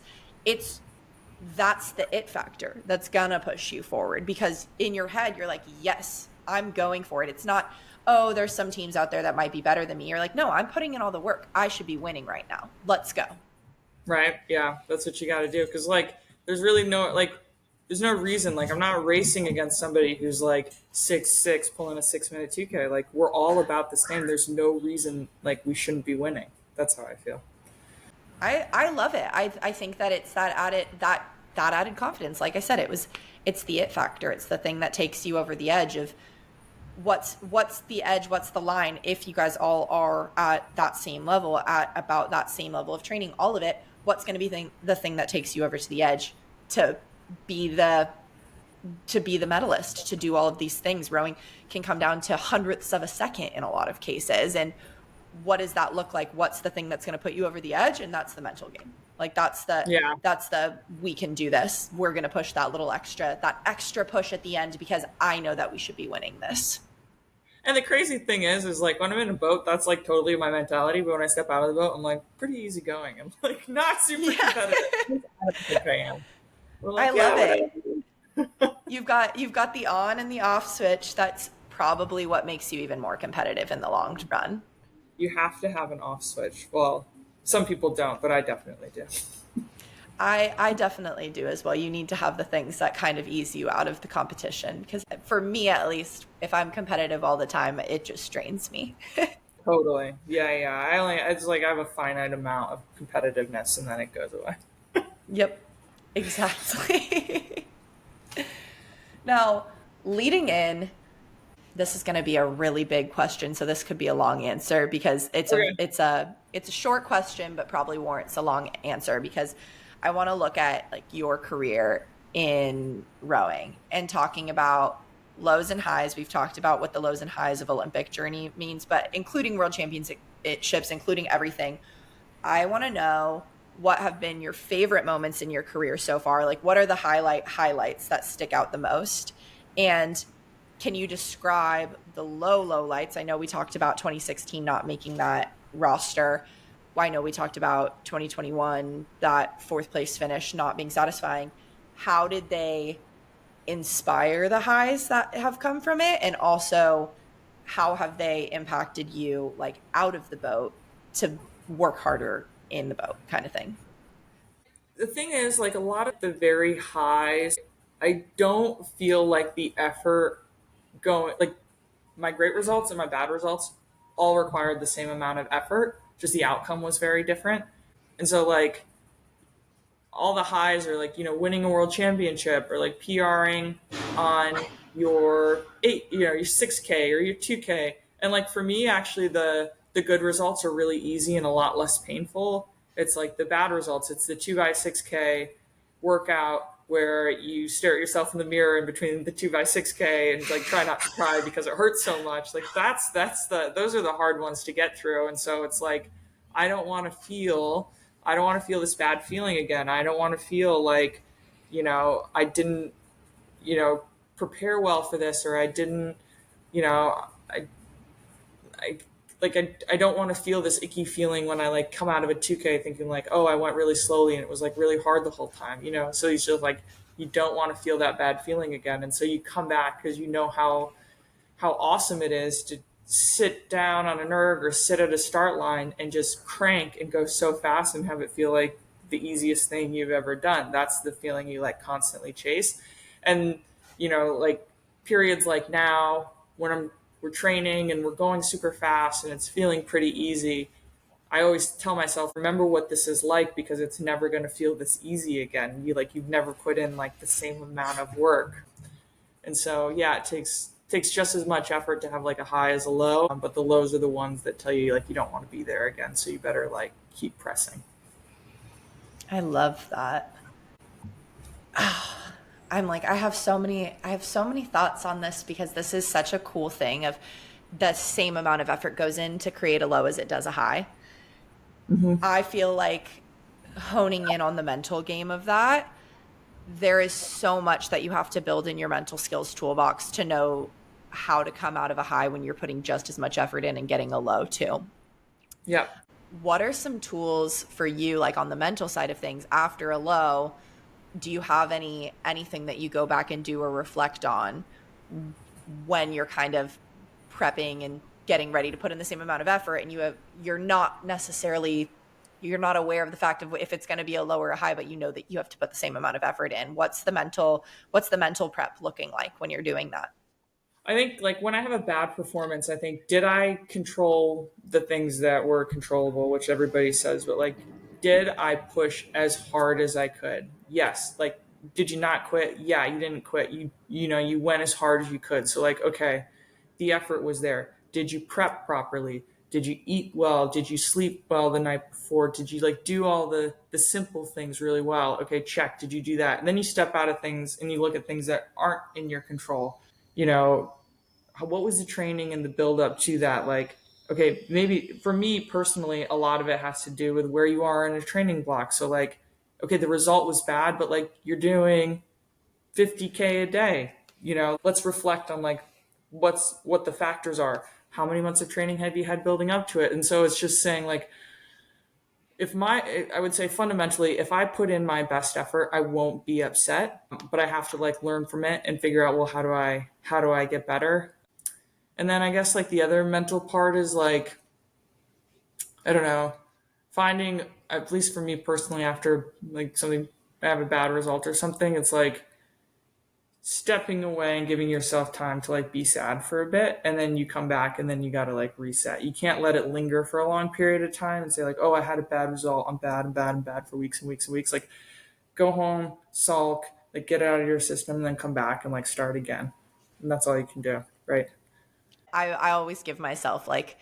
That's the it factor that's gonna push you forward, because in your head, you're like, yes, I'm going for it. It's not, oh, there's some teams out there that might be better than me. You're like, no, I'm putting in all the work. I should be winning right now. Let's go. Right. Yeah. That's what you got to do. Cause like, there's really there's no reason. Like, I'm not racing against somebody who's like 6'6" pulling a 6-minute 2K. Like, we're all about the same. There's no reason like we shouldn't be winning. That's how I feel. I love it. I think that it's that added confidence. Like I said, it's the it factor. It's the thing that takes you over the edge of what's the edge, what's the line. If you guys all are at that same level, at about that same level of training, all of it, what's going to be the thing that takes you over to the edge to be the medalist, to do all of these things. Rowing can come down to hundredths of a second in a lot of cases. And what does that look like? What's the thing that's going to put you over the edge? And that's the mental game. Like that's the, we can do this. We're going to push that extra push at the end, because I know that we should be winning this. And the crazy thing is like, when I'm in a boat, that's like totally my mentality. But when I step out of the boat, I'm like pretty easygoing. I'm like not super competitive. I think I am. Like, I love it. You've got the on and the off switch. That's probably what makes you even more competitive in the long run. You have to have an off switch. Well, some people don't, but I definitely do. I definitely do as well. You need to have the things that kind of ease you out of the competition, because for me, at least, if I'm competitive all the time, it just strains me. Totally. Yeah. It's like I have a finite amount of competitiveness and then it goes away. Yep, exactly. Now, leading in, this is going to be a really big question, so this could be a long answer, because it's a short question, but probably warrants a long answer, because I want to look at like your career in rowing and talking about lows and highs. We've talked about what the lows and highs of Olympic journey means, but including world championships, including everything. I want to know what have been your favorite moments in your career so far. Like, what are the highlights that stick out the most? And can you describe the low lights? I know we talked about 2016 not making that roster. I know we talked about 2021, that fourth place finish not being satisfying. How did they inspire the highs that have come from it? And also, how have they impacted you, like, out of the boat to work harder in the boat kind of thing? The thing is, like, a lot of the very highs, I don't feel like the effort going, like, my great results and my bad results all required the same amount of effort, just the outcome was very different. And so, like, all the highs are like, winning a world championship or like PRing on your 6K or your 2K. And like for me, actually the good results are really easy and a lot less painful. It's like the bad results. It's the 2x6K workout where you stare at yourself in the mirror in between the 2x6K and like try not to cry because it hurts so much. Like those are the hard ones to get through. And so it's like, I don't want to feel this bad feeling again. I don't want to feel like, I didn't, prepare well for this, or I didn't, I, I don't want to feel this icky feeling when I like come out of a 2K thinking like, oh, I went really slowly and it was like really hard the whole time, So you just like, you don't want to feel that bad feeling again. And so you come back because you know how awesome it is to sit down on an erg or sit at a start line and just crank and go so fast and have it feel like the easiest thing you've ever done. That's the feeling you like constantly chase. And, like periods like now when we're training and we're going super fast and it's feeling pretty easy, I always tell myself, remember what this is like, because it's never going to feel this easy again. You've never put in like the same amount of work. And so, yeah, it takes just as much effort to have like a high as a low, but the lows are the ones that tell you like you don't want to be there again, so you better like keep pressing. I love that. I'm like, I have so many thoughts on this, because this is such a cool thing of the same amount of effort goes in to create a low as it does a high. Mm-hmm. I feel like honing in on the mental game of that, there is so much that you have to build in your mental skills toolbox to know how to come out of a high when you're putting just as much effort in and getting a low too. Yeah. What are some tools for you, like on the mental side of things after a low? Do you have anything that you go back and do or reflect on when you're kind of prepping and getting ready to put in the same amount of effort, and you're not aware of the fact of if it's going to be a low or a high, but you know that you have to put the same amount of effort in? What's the mental prep looking like when you're doing that? I think like when I have a bad performance, I think, did I control the things that were controllable, which everybody says, but like, did I push as hard as I could? Yes. Like, did you not quit? Yeah, you didn't quit. You went as hard as you could. So like, okay, the effort was there. Did you prep properly? Did you eat well? Did you sleep well the night before? Did you like do all the simple things really well? Okay, check. Did you do that? And then you step out of things and you look at things that aren't in your control. What was the training and the build up to that? Like, okay, maybe for me personally, a lot of it has to do with where you are in a training block. So like, okay, the result was bad, but like you're doing 50K a day, let's reflect on like what the factors are. How many months of training have you had building up to it? And so it's just saying like, I would say fundamentally, if I put in my best effort, I won't be upset, but I have to like learn from it and figure out, well, how do I get better? And then I guess like the other mental part is like, I don't know, finding, at least for me personally, after like something, I have a bad result or something, it's like stepping away and giving yourself time to like be sad for a bit, and then you come back and then you got to like reset. You can't let it linger for a long period of time and say like, oh, I had a bad result, I'm bad for weeks and weeks and weeks. Like, go home, sulk, like get it out of your system, and then come back and like start again. And that's all you can do, right? I always give myself like,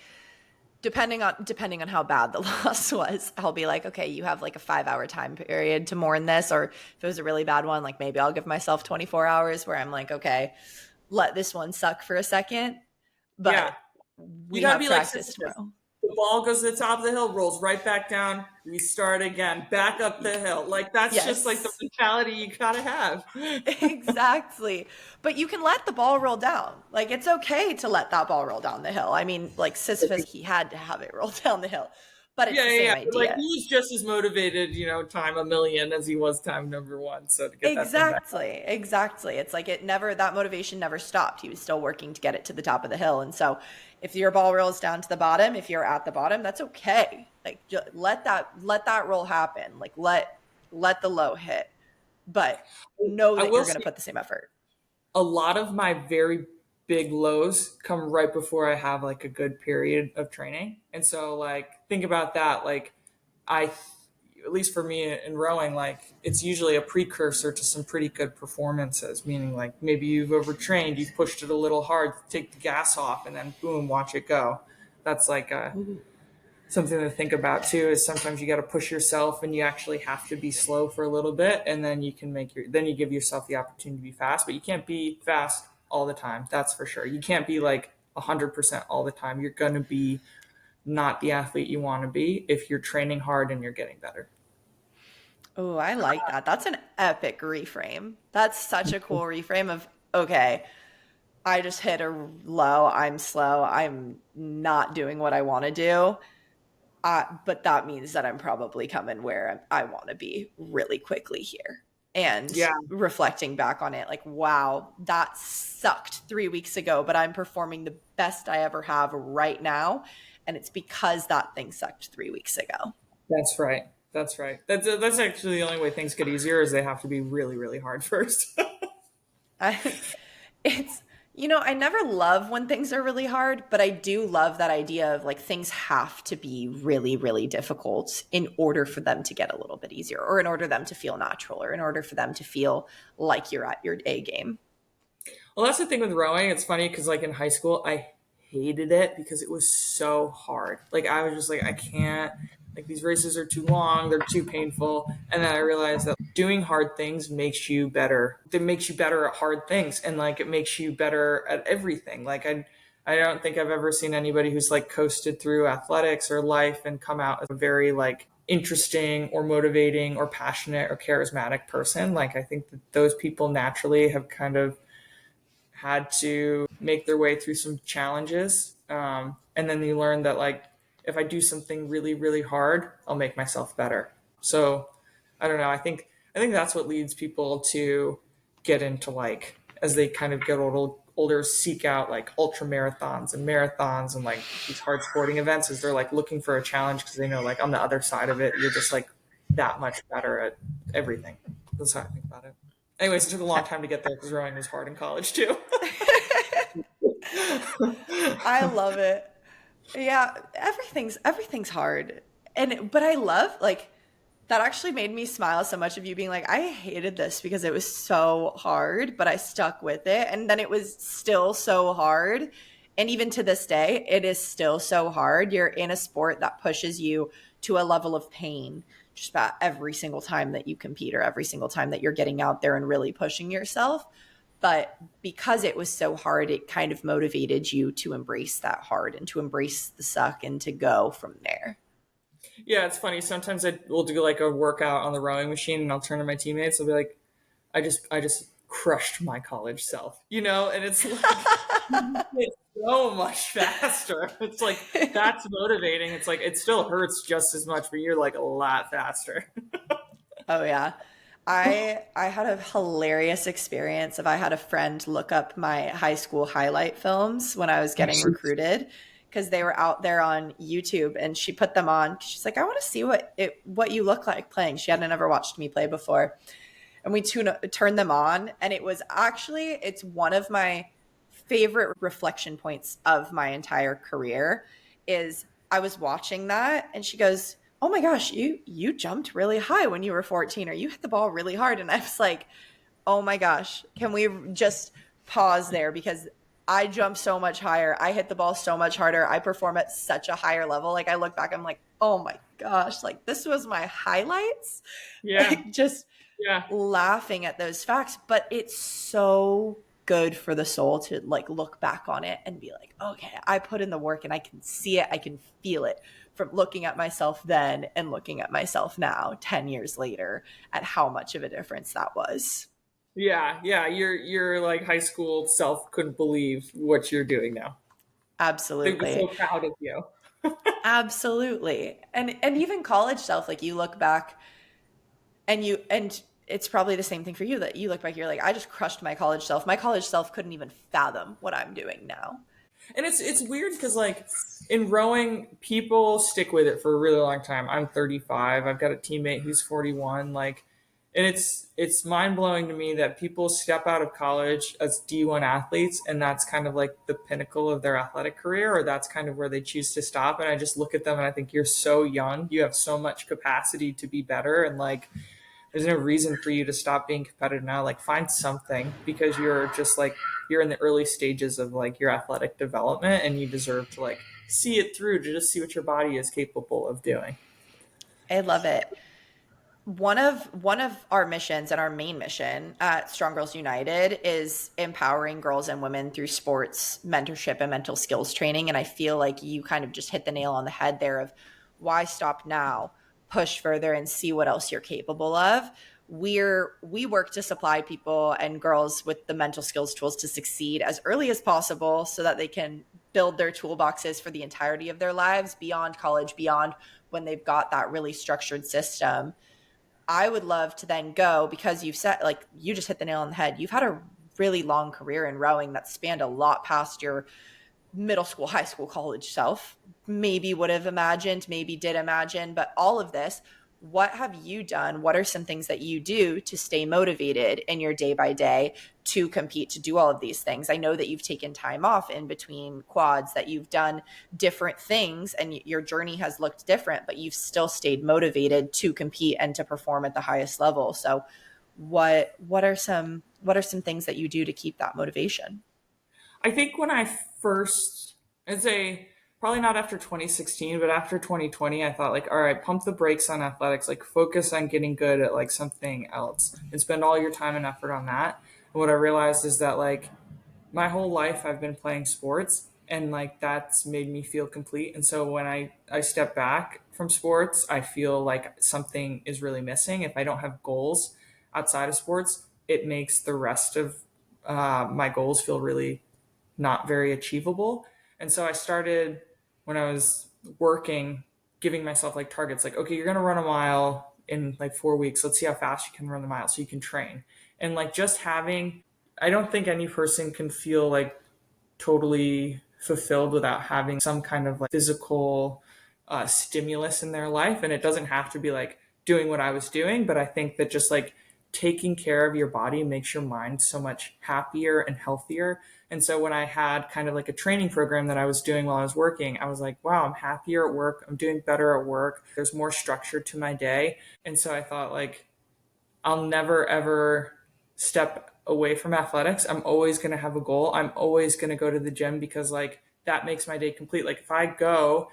depending on how bad the loss was, I'll be like, okay, you have like a 5-hour time period to mourn this. Or if it was a really bad one, like maybe I'll give myself 24 hours where I'm like, okay, let this one suck for a second. But yeah. we have practice tomorrow. The ball goes to the top of the hill, rolls right back down. We start again, back up the hill. Like that's just like the mentality you gotta have. Exactly. But you can let the ball roll down. Like it's okay to let that ball roll down the hill. I mean, like Sisyphus, he had to have it roll down the hill. But it's the same idea. Like he was just as motivated, time a million as he was time number one. So to get Exactly. It's like that motivation never stopped. He was still working to get it to the top of the hill. And so if your ball rolls down to the bottom, if you're at the bottom, that's okay. Like let that roll happen. Like let the low hit. But know that you're going to put the same effort. A lot of my very big lows come right before I have like a good period of training. And so like, think about that. Like at least for me in rowing, like it's usually a precursor to some pretty good performances, meaning like maybe you've overtrained, you've pushed it a little hard, take the gas off and then boom, watch it go. That's like something to think about too, is sometimes you got to push yourself and you actually have to be slow for a little bit. And then you can then you give yourself the opportunity to be fast, but you can't be fast all the time. That's for sure. You can't be like 100% all the time. You're going to be not the athlete you want to be if you're training hard and you're getting better. Oh, I like that. That's an epic reframe. That's such a cool reframe of, okay, I just hit a low. I'm slow. I'm not doing what I want to do. But that means that I'm probably coming where I want to be really quickly here. And reflecting back on it, like, wow, that sucked 3 weeks ago, but I'm performing the best I ever have right now. And it's because that thing sucked 3 weeks ago. That's right. That's actually the only way things get easier is they have to be really, really hard first. I never love when things are really hard, but I do love that idea of like things have to be really, really difficult in order for them to get a little bit easier, or in order for them to feel natural, or in order for them to feel like you're at your A game. Well, that's the thing with rowing. It's funny because like in high school, I hated it because it was so hard. Like I was just like, I can't, like these races are too long, they're too painful. And then I realized that doing hard things makes you better. It makes you better at hard things, and like it makes you better at everything. Like I don't think I've ever seen anybody who's like coasted through athletics or life and come out as a very like interesting or motivating or passionate or charismatic person. Like I think that those people naturally have kind of had to make their way through some challenges. And then you learn that like, if I do something really, really hard, I'll make myself better. So I don't know. I think that's what leads people to get into like, as they kind of get older, seek out like ultra marathons and like these hard sporting events, as they're like looking for a challenge because they know like on the other side of it, you're just like that much better at everything. That's how I think about it. Anyways, it took a long time to get there because rowing was hard in college too. I love it. Yeah, everything's hard. But I love like that actually made me smile so much of you being like, I hated this because it was so hard, but I stuck with it. And then it was still so hard. And even to this day, it is still so hard. You're in a sport that pushes you to a level of pain just about every single time that you compete, or every single time that you're getting out there and really pushing yourself. But because it was so hard, it kind of motivated you to embrace that hard and to embrace the suck and to go from there. Yeah, it's funny. Sometimes we'll do like a workout on the rowing machine and I'll turn to my teammates. I'll be like, I just crushed my college self, and it's like, it's so much faster. It's like, that's motivating. It's like, it still hurts just as much, but you're like a lot faster. Oh yeah. I had a hilarious experience I had a friend look up my high school highlight films when I was getting recruited, because they were out there on YouTube, and she put them on. She's like, I want to see what you look like playing. She hadn't ever watched me play before. And we turned them on, and it's one of my favorite reflection points of my entire career. Is I was watching that, and she goes, oh my gosh, you jumped really high when you were 14, or you hit the ball really hard. And I was like, oh my gosh, can we just pause there? Because I jump so much higher. I hit the ball so much harder. I perform at such a higher level. Like I look back, I'm like, oh my gosh, like this was my highlights. Yeah. Like, just laughing at those facts, but it's so good for the soul to like look back on it and be like, okay, I put in the work and I can see it, I can feel it from looking at myself then and looking at myself now 10 years later at how much of a difference that was. Yeah. Your like high school self couldn't believe what you're doing now. They were Absolutely. so proud of you. Absolutely. And even college self, like you look back and it's probably the same thing for you that you look back, you're like, I just crushed my college self. My college self couldn't even fathom what I'm doing now. And it's weird because like in rowing, people stick with it for a really long time. I'm 35. I've got a teammate who's 41. Like, and it's mind blowing to me that people step out of college as D1 athletes, and that's kind of like the pinnacle of their athletic career, or that's kind of where they choose to stop. And I just look at them and I think you're so young. You have so much capacity to be better, and like there's no reason for you to stop being competitive now. Like find something, because you're just like you're in the early stages of like your athletic development, and you deserve to like see it through to just see what your body is capable of doing. I love it. One of our missions and our main mission at Strong Girls United is empowering girls and women through sports mentorship and mental skills training. And I feel like you kind of just hit the nail on the head there of why stop now, push further and see what else you're capable of. We work to supply people and girls with the mental skills tools to succeed as early as possible so that they can build their toolboxes for the entirety of their lives beyond college, beyond when they've got that really structured system. I would love to then go, because you've said, like, you just hit the nail on the head. You've had a really long career in rowing that spanned a lot past your middle school, high school, college self. Maybe would have imagined, maybe did imagine, but all of this, what have you done? What are some things that you do to stay motivated in your day by day to compete, to do all of these things? I know that you've taken time off in between quads, that you've done different things and your journey has looked different, but you've still stayed motivated to compete and to perform at the highest level. So what are some things that you do to keep that motivation? I think when I first, I'd say probably not after 2016, but after 2020, I thought like, all right, pump the brakes on athletics, like focus on getting good at like something else and spend all your time and effort on that. And what I realized is that like my whole life I've been playing sports, and like that's made me feel complete. And so when I step back from sports, I feel like something is really missing. If I don't have goals outside of sports, it makes the rest of my goals feel really not very achievable. And so I started when I was working, giving myself like targets, like, okay, you're going to run a mile in like 4 weeks. Let's see how fast you can run the mile so you can train. And like just having, I don't think any person can feel like totally fulfilled without having some kind of like physical stimulus in their life. And it doesn't have to be like doing what I was doing, but I think that just like taking care of your body makes your mind so much happier and healthier. And so when I had kind of like a training program that I was doing while I was working, I was like, wow, I'm happier at work. I'm doing better at work. There's more structure to my day. And so I thought like, I'll never ever step away from athletics. I'm always going to have a goal. I'm always going to go to the gym because like that makes my day complete. Like if I go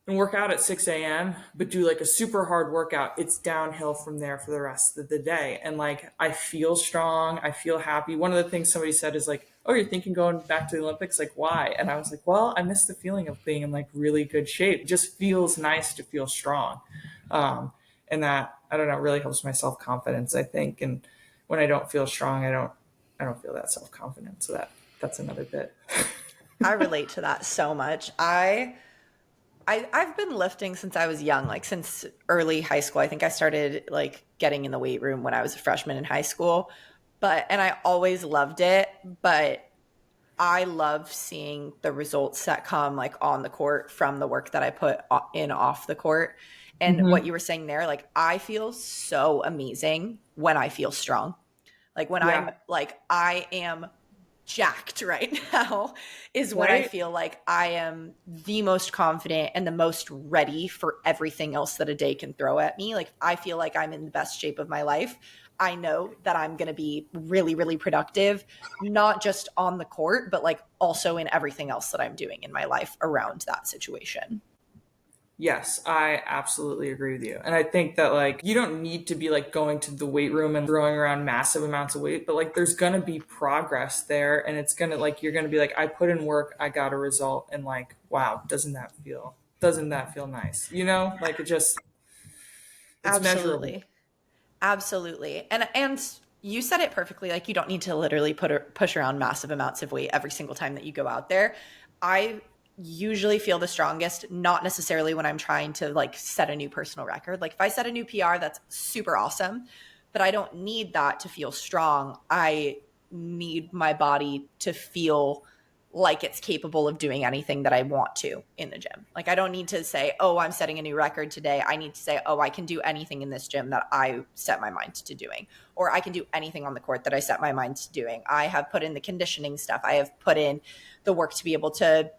and work out at 6 a.m., but do like a super hard workout, it's downhill from there for the rest of the day. And like, I feel strong. I feel happy. One of the things somebody said is like, oh, you're thinking going back to the Olympics? Like, why? And I was like, well, I miss the feeling of being in like really good shape. It just feels nice to feel strong. And that, I don't know, really helps my self-confidence, I think. And when I don't feel strong, I don't feel that self-confidence. So that's another bit. I relate to that so much. I've been lifting since I was young, like since early high school. I think I started like getting in the weight room when I was a freshman in high school, and I always loved it, but I love seeing the results that come like on the court from the work that I put in off the court. And what you were saying there, like I feel so amazing when I feel strong. Like when I'm like, I am jacked right now is when I feel like I am the most confident and the most ready for everything else that a day can throw at me. Like I feel like I'm in the best shape of my life. I know that I'm going to be really, really productive, not just on the court, but like also in everything else that I'm doing in my life around that situation. Yes, I absolutely agree with you. And I think that like you don't need to be like going to the weight room and throwing around massive amounts of weight, but like there's going to be progress there, and it's going to like you're going to be like I put in work, I got a result, and like wow, doesn't that feel nice? You know? Like it's measurable. Absolutely. Absolutely. And you said it perfectly. Like you don't need to literally push around massive amounts of weight every single time that you go out there. I usually feel the strongest, not necessarily when I'm trying to like set a new personal record. Like if I set a new PR, that's super awesome, but I don't need that to feel strong. I need my body to feel like it's capable of doing anything that I want to in the gym. Like I don't need to say, oh, I'm setting a new record today. I need to say, oh, I can do anything in this gym that I set my mind to doing, or I can do anything on the court that I set my mind to doing. I have put in the conditioning stuff. I have put in the work to be able to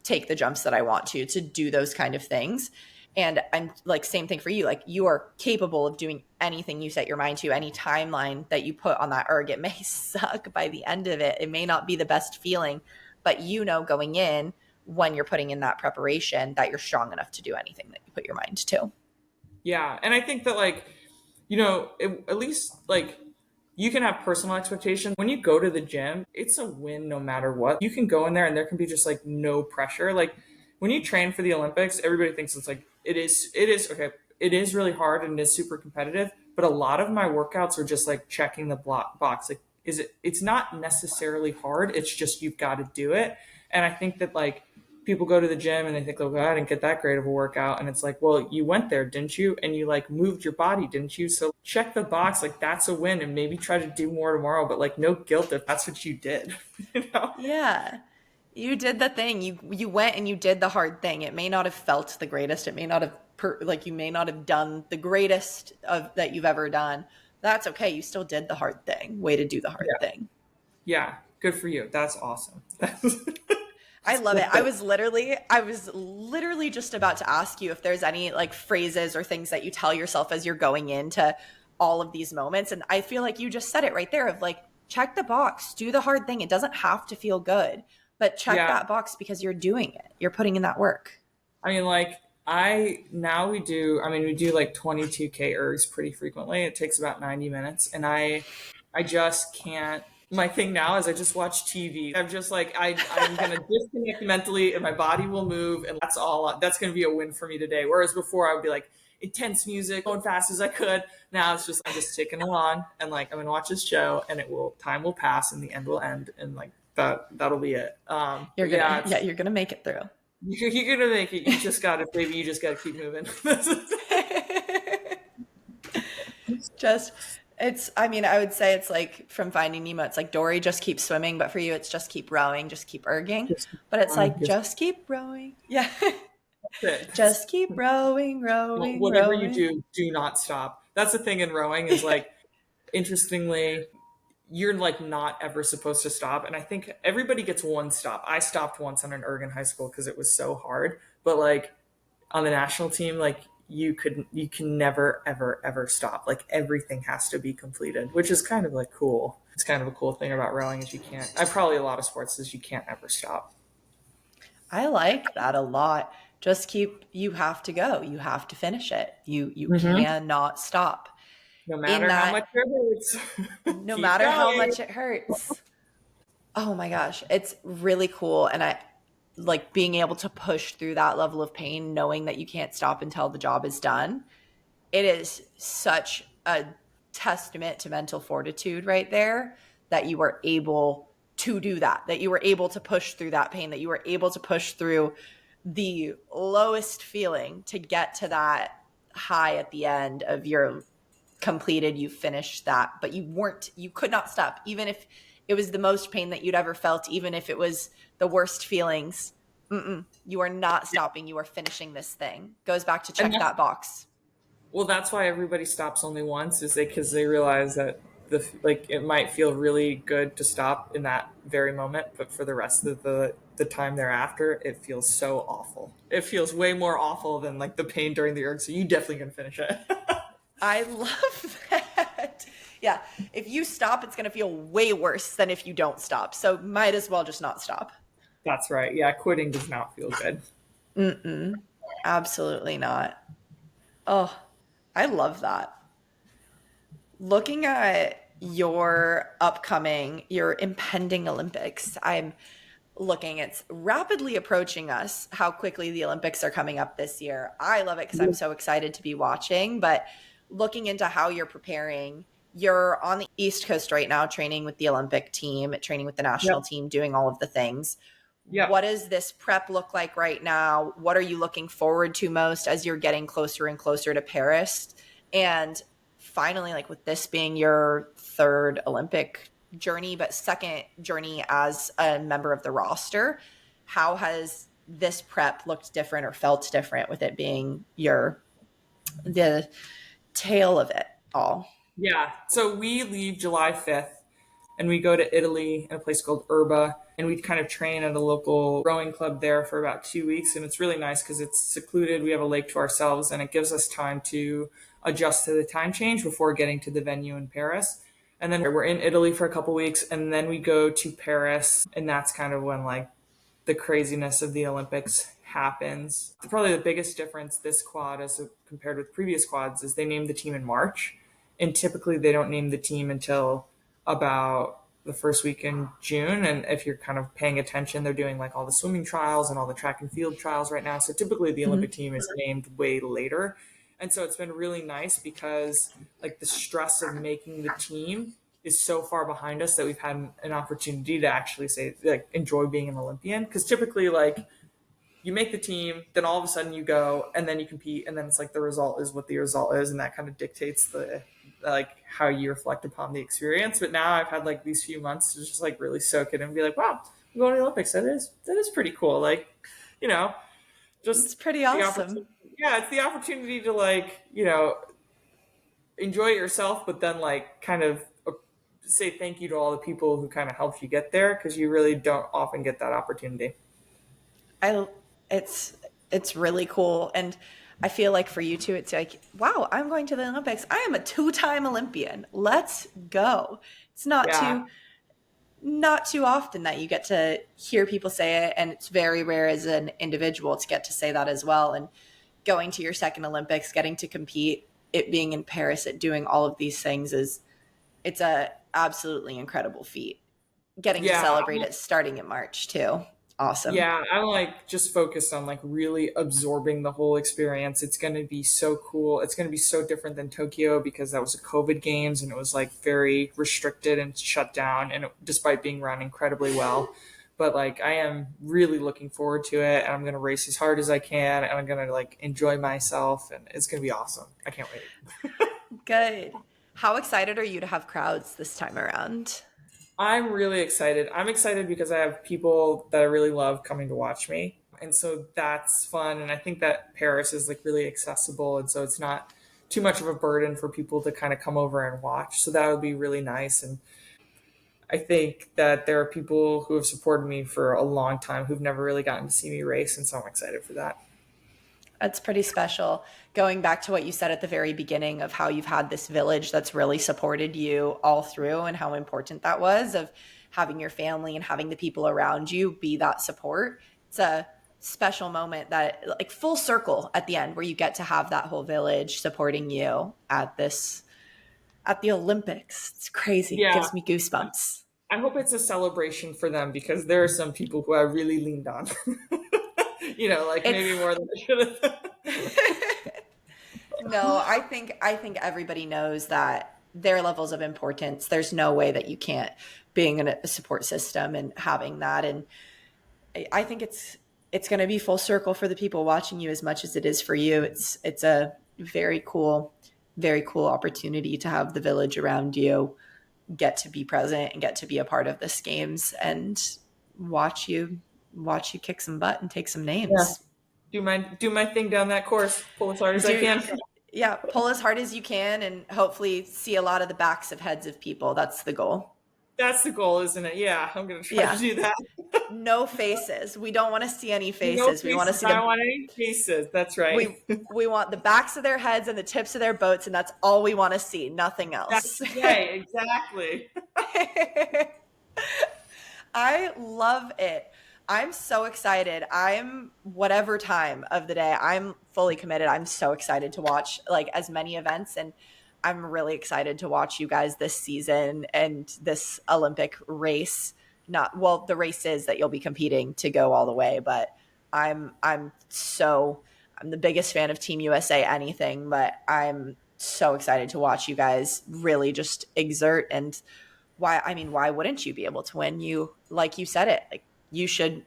take the jumps that I want to do those kind of things. And I'm like, same thing for you. Like you are capable of doing anything you set your mind to. Any timeline that you put on that erg, it may suck by the end of it. It may not be the best feeling, but you know, going in when you're putting in that preparation that you're strong enough to do anything that you put your mind to. Yeah. And I think that like, you know, at least like you can have personal expectations. When you go to the gym, it's a win no matter what. You can go in there and there can be just like no pressure. Like when you train for the Olympics, everybody thinks it's like, it is okay. It is really hard and it is super competitive, but a lot of my workouts are just like checking the box. Like, it's not necessarily hard. It's just, you've got to do it. And I think that like people go to the gym and they think, oh God, I didn't get that great of a workout. And it's like, well, you went there, didn't you? And you like moved your body, didn't you? So check the box. Like that's a win, and maybe try to do more tomorrow, but like no guilt if that's what you did, you know? Yeah. You did the thing. You went and you did the hard thing. It may not have felt the greatest. It may not have you may not have done the greatest of that you've ever done. That's okay. You still did the hard thing. Way to do the hard thing. Yeah. Good for you. That's awesome. I love it. I was literally just about to ask you if there's any like phrases or things that you tell yourself as you're going into all of these moments. And I feel like you just said it right there of like, check the box, do the hard thing. It doesn't have to feel good, but check that box because you're doing it. You're putting in that work. I mean, like we do like 22K ergs pretty frequently. It takes about 90 minutes. And I just can't. My thing now is I just watch TV. I'm just like, I'm going to disconnect mentally and my body will move. And that's all. That's going to be a win for me today. Whereas before I would be like intense music, going fast as I could. Now it's just, I'm just ticking along and like, I'm going to watch this show and time will pass and the end will end. And like that'll be it. You're going to make it through. You're going to make it. You just got to, baby. You just got to keep moving. I would say it's like from Finding Nemo. It's like Dory, just keep swimming. But for you, it's just keep rowing, just keep erging. But it's like, just keep rowing. Yeah. Just keep rowing. Whatever rowing. you do not stop. That's the thing in rowing is like, interestingly, you're like not ever supposed to stop. And I think everybody gets one stop. I stopped once on an erg in high school because it was so hard. But like on the national team, like you can never, ever, ever stop. Like everything has to be completed, which is kind of like cool. It's kind of a cool thing about rowing is probably a lot of sports is you can't ever stop. I like that a lot. You have to go. You have to finish it. You cannot stop. No matter how much it hurts. No matter how much it hurts. Oh my gosh. It's really cool. And I like being able to push through that level of pain, knowing that you can't stop until the job is done. It is such a testament to mental fortitude right there that you were able to do that you were able to push through that pain, that you were able to push through the lowest feeling to get to that high at the end of your completed, you finished that, but you could not stop. Even if it was the most pain that you'd ever felt, even if it was the worst feelings, you are not stopping. You are finishing this thing. Goes back to check that box. Well, that's why everybody stops only once because they realize that it might feel really good to stop in that very moment, but for the rest of the time thereafter, it feels so awful. It feels way more awful than like the pain during the erg. So you definitely can finish it. I love that. Yeah. If you stop, it's going to feel way worse than if you don't stop. So might as well just not stop. That's right. Yeah. Quitting does not feel good. Absolutely not. Oh, I love that. Looking at your impending Olympics, I'm looking, it's rapidly approaching us how quickly the Olympics are coming up this year. I love it because I'm so excited to be watching, but looking into how you're preparing, you're on the East Coast right now, training with the Olympic team, training with the national Yep. team, doing all of the things. Yep. What does this prep look like right now? What are you looking forward to most as you're getting closer and closer to Paris? And finally, like with this being your third Olympic journey, but second journey as a member of the roster, how has this prep looked different or felt different with it being the tail of it all? Yeah. So we leave July 5th and we go to Italy in a place called Erba, and we kind of train at a local rowing club there for about 2 weeks. And it's really nice because it's secluded. We have a lake to ourselves, and it gives us time to adjust to the time change before getting to the venue in Paris. And then we're in Italy for a couple weeks, and then we go to Paris, and that's kind of when like the craziness of the Olympics happens. Probably the biggest difference this quad as compared with previous quads is they named the team in March, and typically they don't name the team until about the first week in June. And if you're kind of paying attention, they're doing like all the swimming trials and all the track and field trials right now. So typically the Olympic team is named way later. And so it's been really nice because like the stress of making the team is so far behind us that we've had an opportunity to actually say like enjoy being an Olympian. Because typically like you make the team, then all of a sudden you go and then you compete, and then it's like the result is what the result is, and that kind of dictates the like how you reflect upon the experience. But now I've had like these few months to just like really soak it and be like, wow, I'm going to the Olympics. That is pretty cool. Like, you know, just It's pretty awesome. yeah, it's the opportunity to like, you know, enjoy it yourself, but then like kind of say thank you to all the people who kind of helped you get there, because you really don't often get that opportunity. I it's really cool, and I feel like for you too, it's like, wow, I'm going to the Olympics. I am a two-time Olympian. Let's go. It's Yeah. not too often that you get to hear people say it, and it's very rare as an individual to get to say that as well. And going to your second Olympics, getting to compete, it being in Paris, it doing all of these things it's a absolutely incredible feat. Getting to Yeah. celebrate it starting in March too. Awesome. Yeah, I'm like just focused on like really absorbing the whole experience. It's going to be so cool. It's going to be so different than Tokyo because that was a COVID games and it was like very restricted and shut down, and despite being run incredibly well. But like I am really looking forward to it, and I'm going to race as hard as I can, and I'm going to like enjoy myself, and it's going to be awesome. I can't wait. Good. How excited are you to have crowds this time around? I'm really excited. I'm excited because I have people that I really love coming to watch me. And so that's fun. And I think that Paris is like really accessible. And so it's not too much of a burden for people to kind of come over and watch. So that would be really nice. And I think that there are people who have supported me for a long time who've never really gotten to see me race. And so I'm excited for that. That's pretty special. Going back to what you said at the very beginning of how you've had this village that's really supported you all through, and how important that was of having your family and having the people around you be that support. It's a special moment that like full circle at the end where you get to have that whole village supporting you at the Olympics. It's crazy. It Yeah. gives me goosebumps. I hope it's a celebration for them because there are some people who I really leaned on. You know, like maybe more than I should have. No, I think everybody knows that their levels of importance. There's no way that you can't being in a support system and having that. And I think it's going to be full circle for the people watching you as much as it is for you. It's a very cool opportunity to have the village around you, get to be present and get to be a part of this games and watch you kick some butt and take some names. Yeah. Do my thing down that course. Pull as hard as I can. Yeah, pull as hard as you can and hopefully see a lot of the backs of heads of people. That's the goal. That's the goal, isn't it? Yeah, I'm going to try to do that. No faces. We don't want to see any faces. No faces. We want to see I don't want any faces. That's right. We want the backs of their heads and the tips of their boats, and that's all we want to see. Nothing else. That's right. Exactly. I love it. I'm so excited. I'm whatever time of the day, I'm fully committed. I'm so excited to watch like as many events, and I'm really excited to watch you guys this season and this Olympic race. Not well, the race is that you'll be competing to go all the way, but I'm the biggest fan of Team USA anything, but I'm so excited to watch you guys really just exert. And why wouldn't you be able to win? You, like you said it, like you should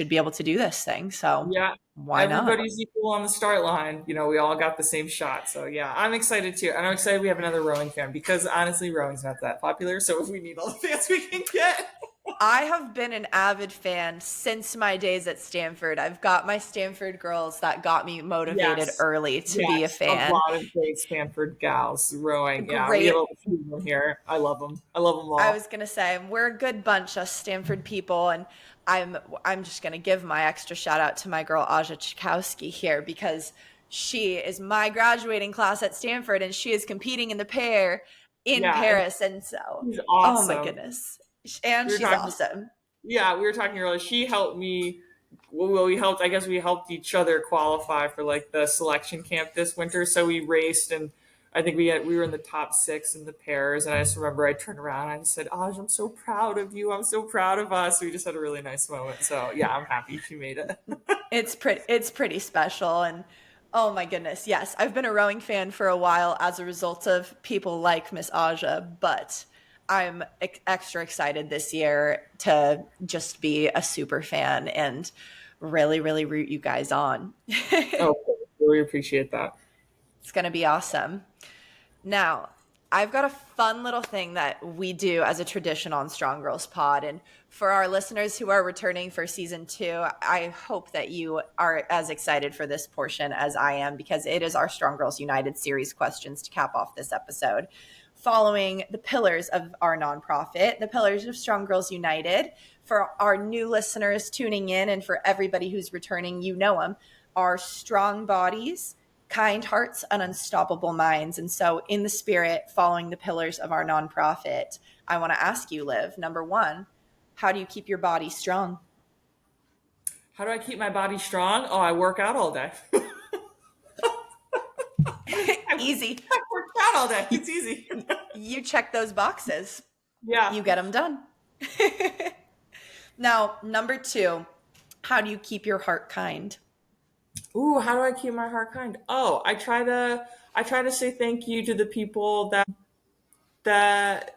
be able to do this thing. So Yeah, why not? everybody's equal on the start line. We all got the same shot. So yeah, I'm excited too. And I'm excited we have another rowing fan because honestly, rowing's not that popular. So if we need all the fans we can get. I have been an avid fan since my days at Stanford. I've got my Stanford girls that got me motivated Yes. early to be a Yes, fan. a lot of great Stanford gals rowing. Yeah, we Great. have a few of them here. I love them. I love them all. I was gonna say we're a good bunch of Stanford people, and I'm just gonna give my extra shout out to my girl Aja Chikowski here because she is my graduating class at Stanford, and she is competing in the pair in Yeah, and Paris, and so she's oh my awesome. goodness, and We were she's talking, awesome. yeah, we were talking earlier. She helped me. Well, we helped. I guess we helped each other qualify for like the selection camp this winter. So we raced, and I think we were in the top 6 in the pairs. And I just remember I turned around and I said, "Aj, I'm so proud of you. I'm so proud of us." We just had a really nice moment. So yeah, I'm happy she made it. It's pretty special, and oh my goodness, yes, I've been a rowing fan for a while as a result of people like Miss Aja, but I'm extra excited this year to just be a super fan and really, really root you guys on. Oh, really appreciate that. It's going to be awesome. Now, I've got a fun little thing that we do as a tradition on Strong Girls Pod. And for our listeners who are returning for season 2, I hope that you are as excited for this portion as I am because it is our Strong Girls United series questions to cap off this episode. Following the pillars of our nonprofit, the pillars of Strong Girls United, for our new listeners tuning in and for everybody who's returning, you know them, are strong bodies, kind hearts, and unstoppable minds. And so in the spirit, following the pillars of our nonprofit, I want to ask you, Liv, number 1, how do you keep your body strong? How do I keep my body strong? Oh, I work out all day. Easy. I work out all day. It's easy. You check those boxes. Yeah. You get them done. Now, number 2, how do you keep your heart kind? Ooh, how do I keep my heart kind? Oh, I try to say thank you to the people that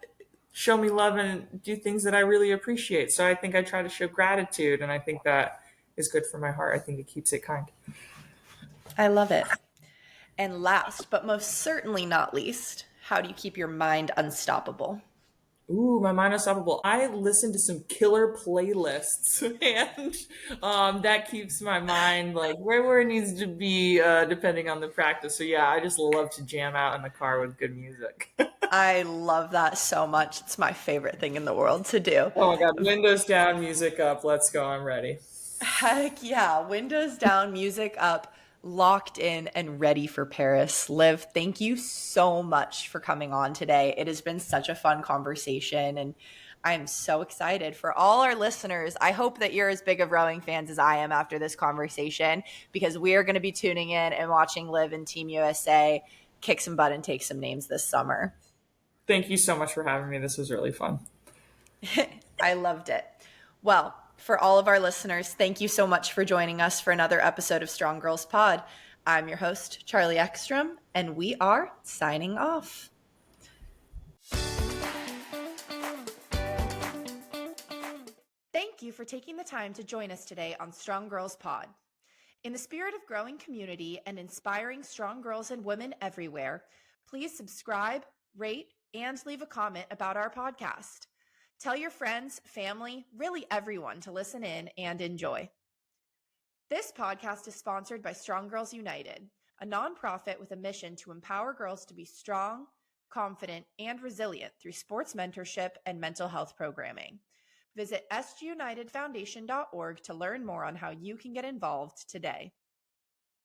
show me love and do things that I really appreciate. So I think I try to show gratitude, and I think that is good for my heart. I think it keeps it kind. I love it. And last, but most certainly not least, how do you keep your mind unstoppable? Ooh, my mind unstoppable. I listen to some killer playlists, and that keeps my mind like where it needs to be, depending on the practice. So yeah, I just love to jam out in the car with good music. I love that so much. It's my favorite thing in the world to do. Oh my God, windows down, music up. Let's go. I'm ready. Heck yeah. Windows down, music up, locked in, and ready for Paris. Liv, thank you so much for coming on today. It has been such a fun conversation, and I'm so excited for all our listeners. I hope that you're as big of rowing fans as I am after this conversation, because we are going to be tuning in and watching Liv and Team USA kick some butt and take some names this summer. Thank you so much for having me. This was really fun. I loved it. Well, for all of our listeners, thank you so much for joining us for another episode of Strong Girls Pod. I'm your host, Charlie Ekstrom, and we are signing off. Thank you for taking the time to join us today on Strong Girls Pod. In the spirit of growing community and inspiring strong girls and women everywhere, please subscribe, rate, and leave a comment about our podcast. Tell your friends, family, really everyone to listen in and enjoy. This podcast is sponsored by Strong Girls United, a nonprofit with a mission to empower girls to be strong, confident, and resilient through sports mentorship and mental health programming. Visit sgunitedfoundation.org to learn more on how you can get involved today.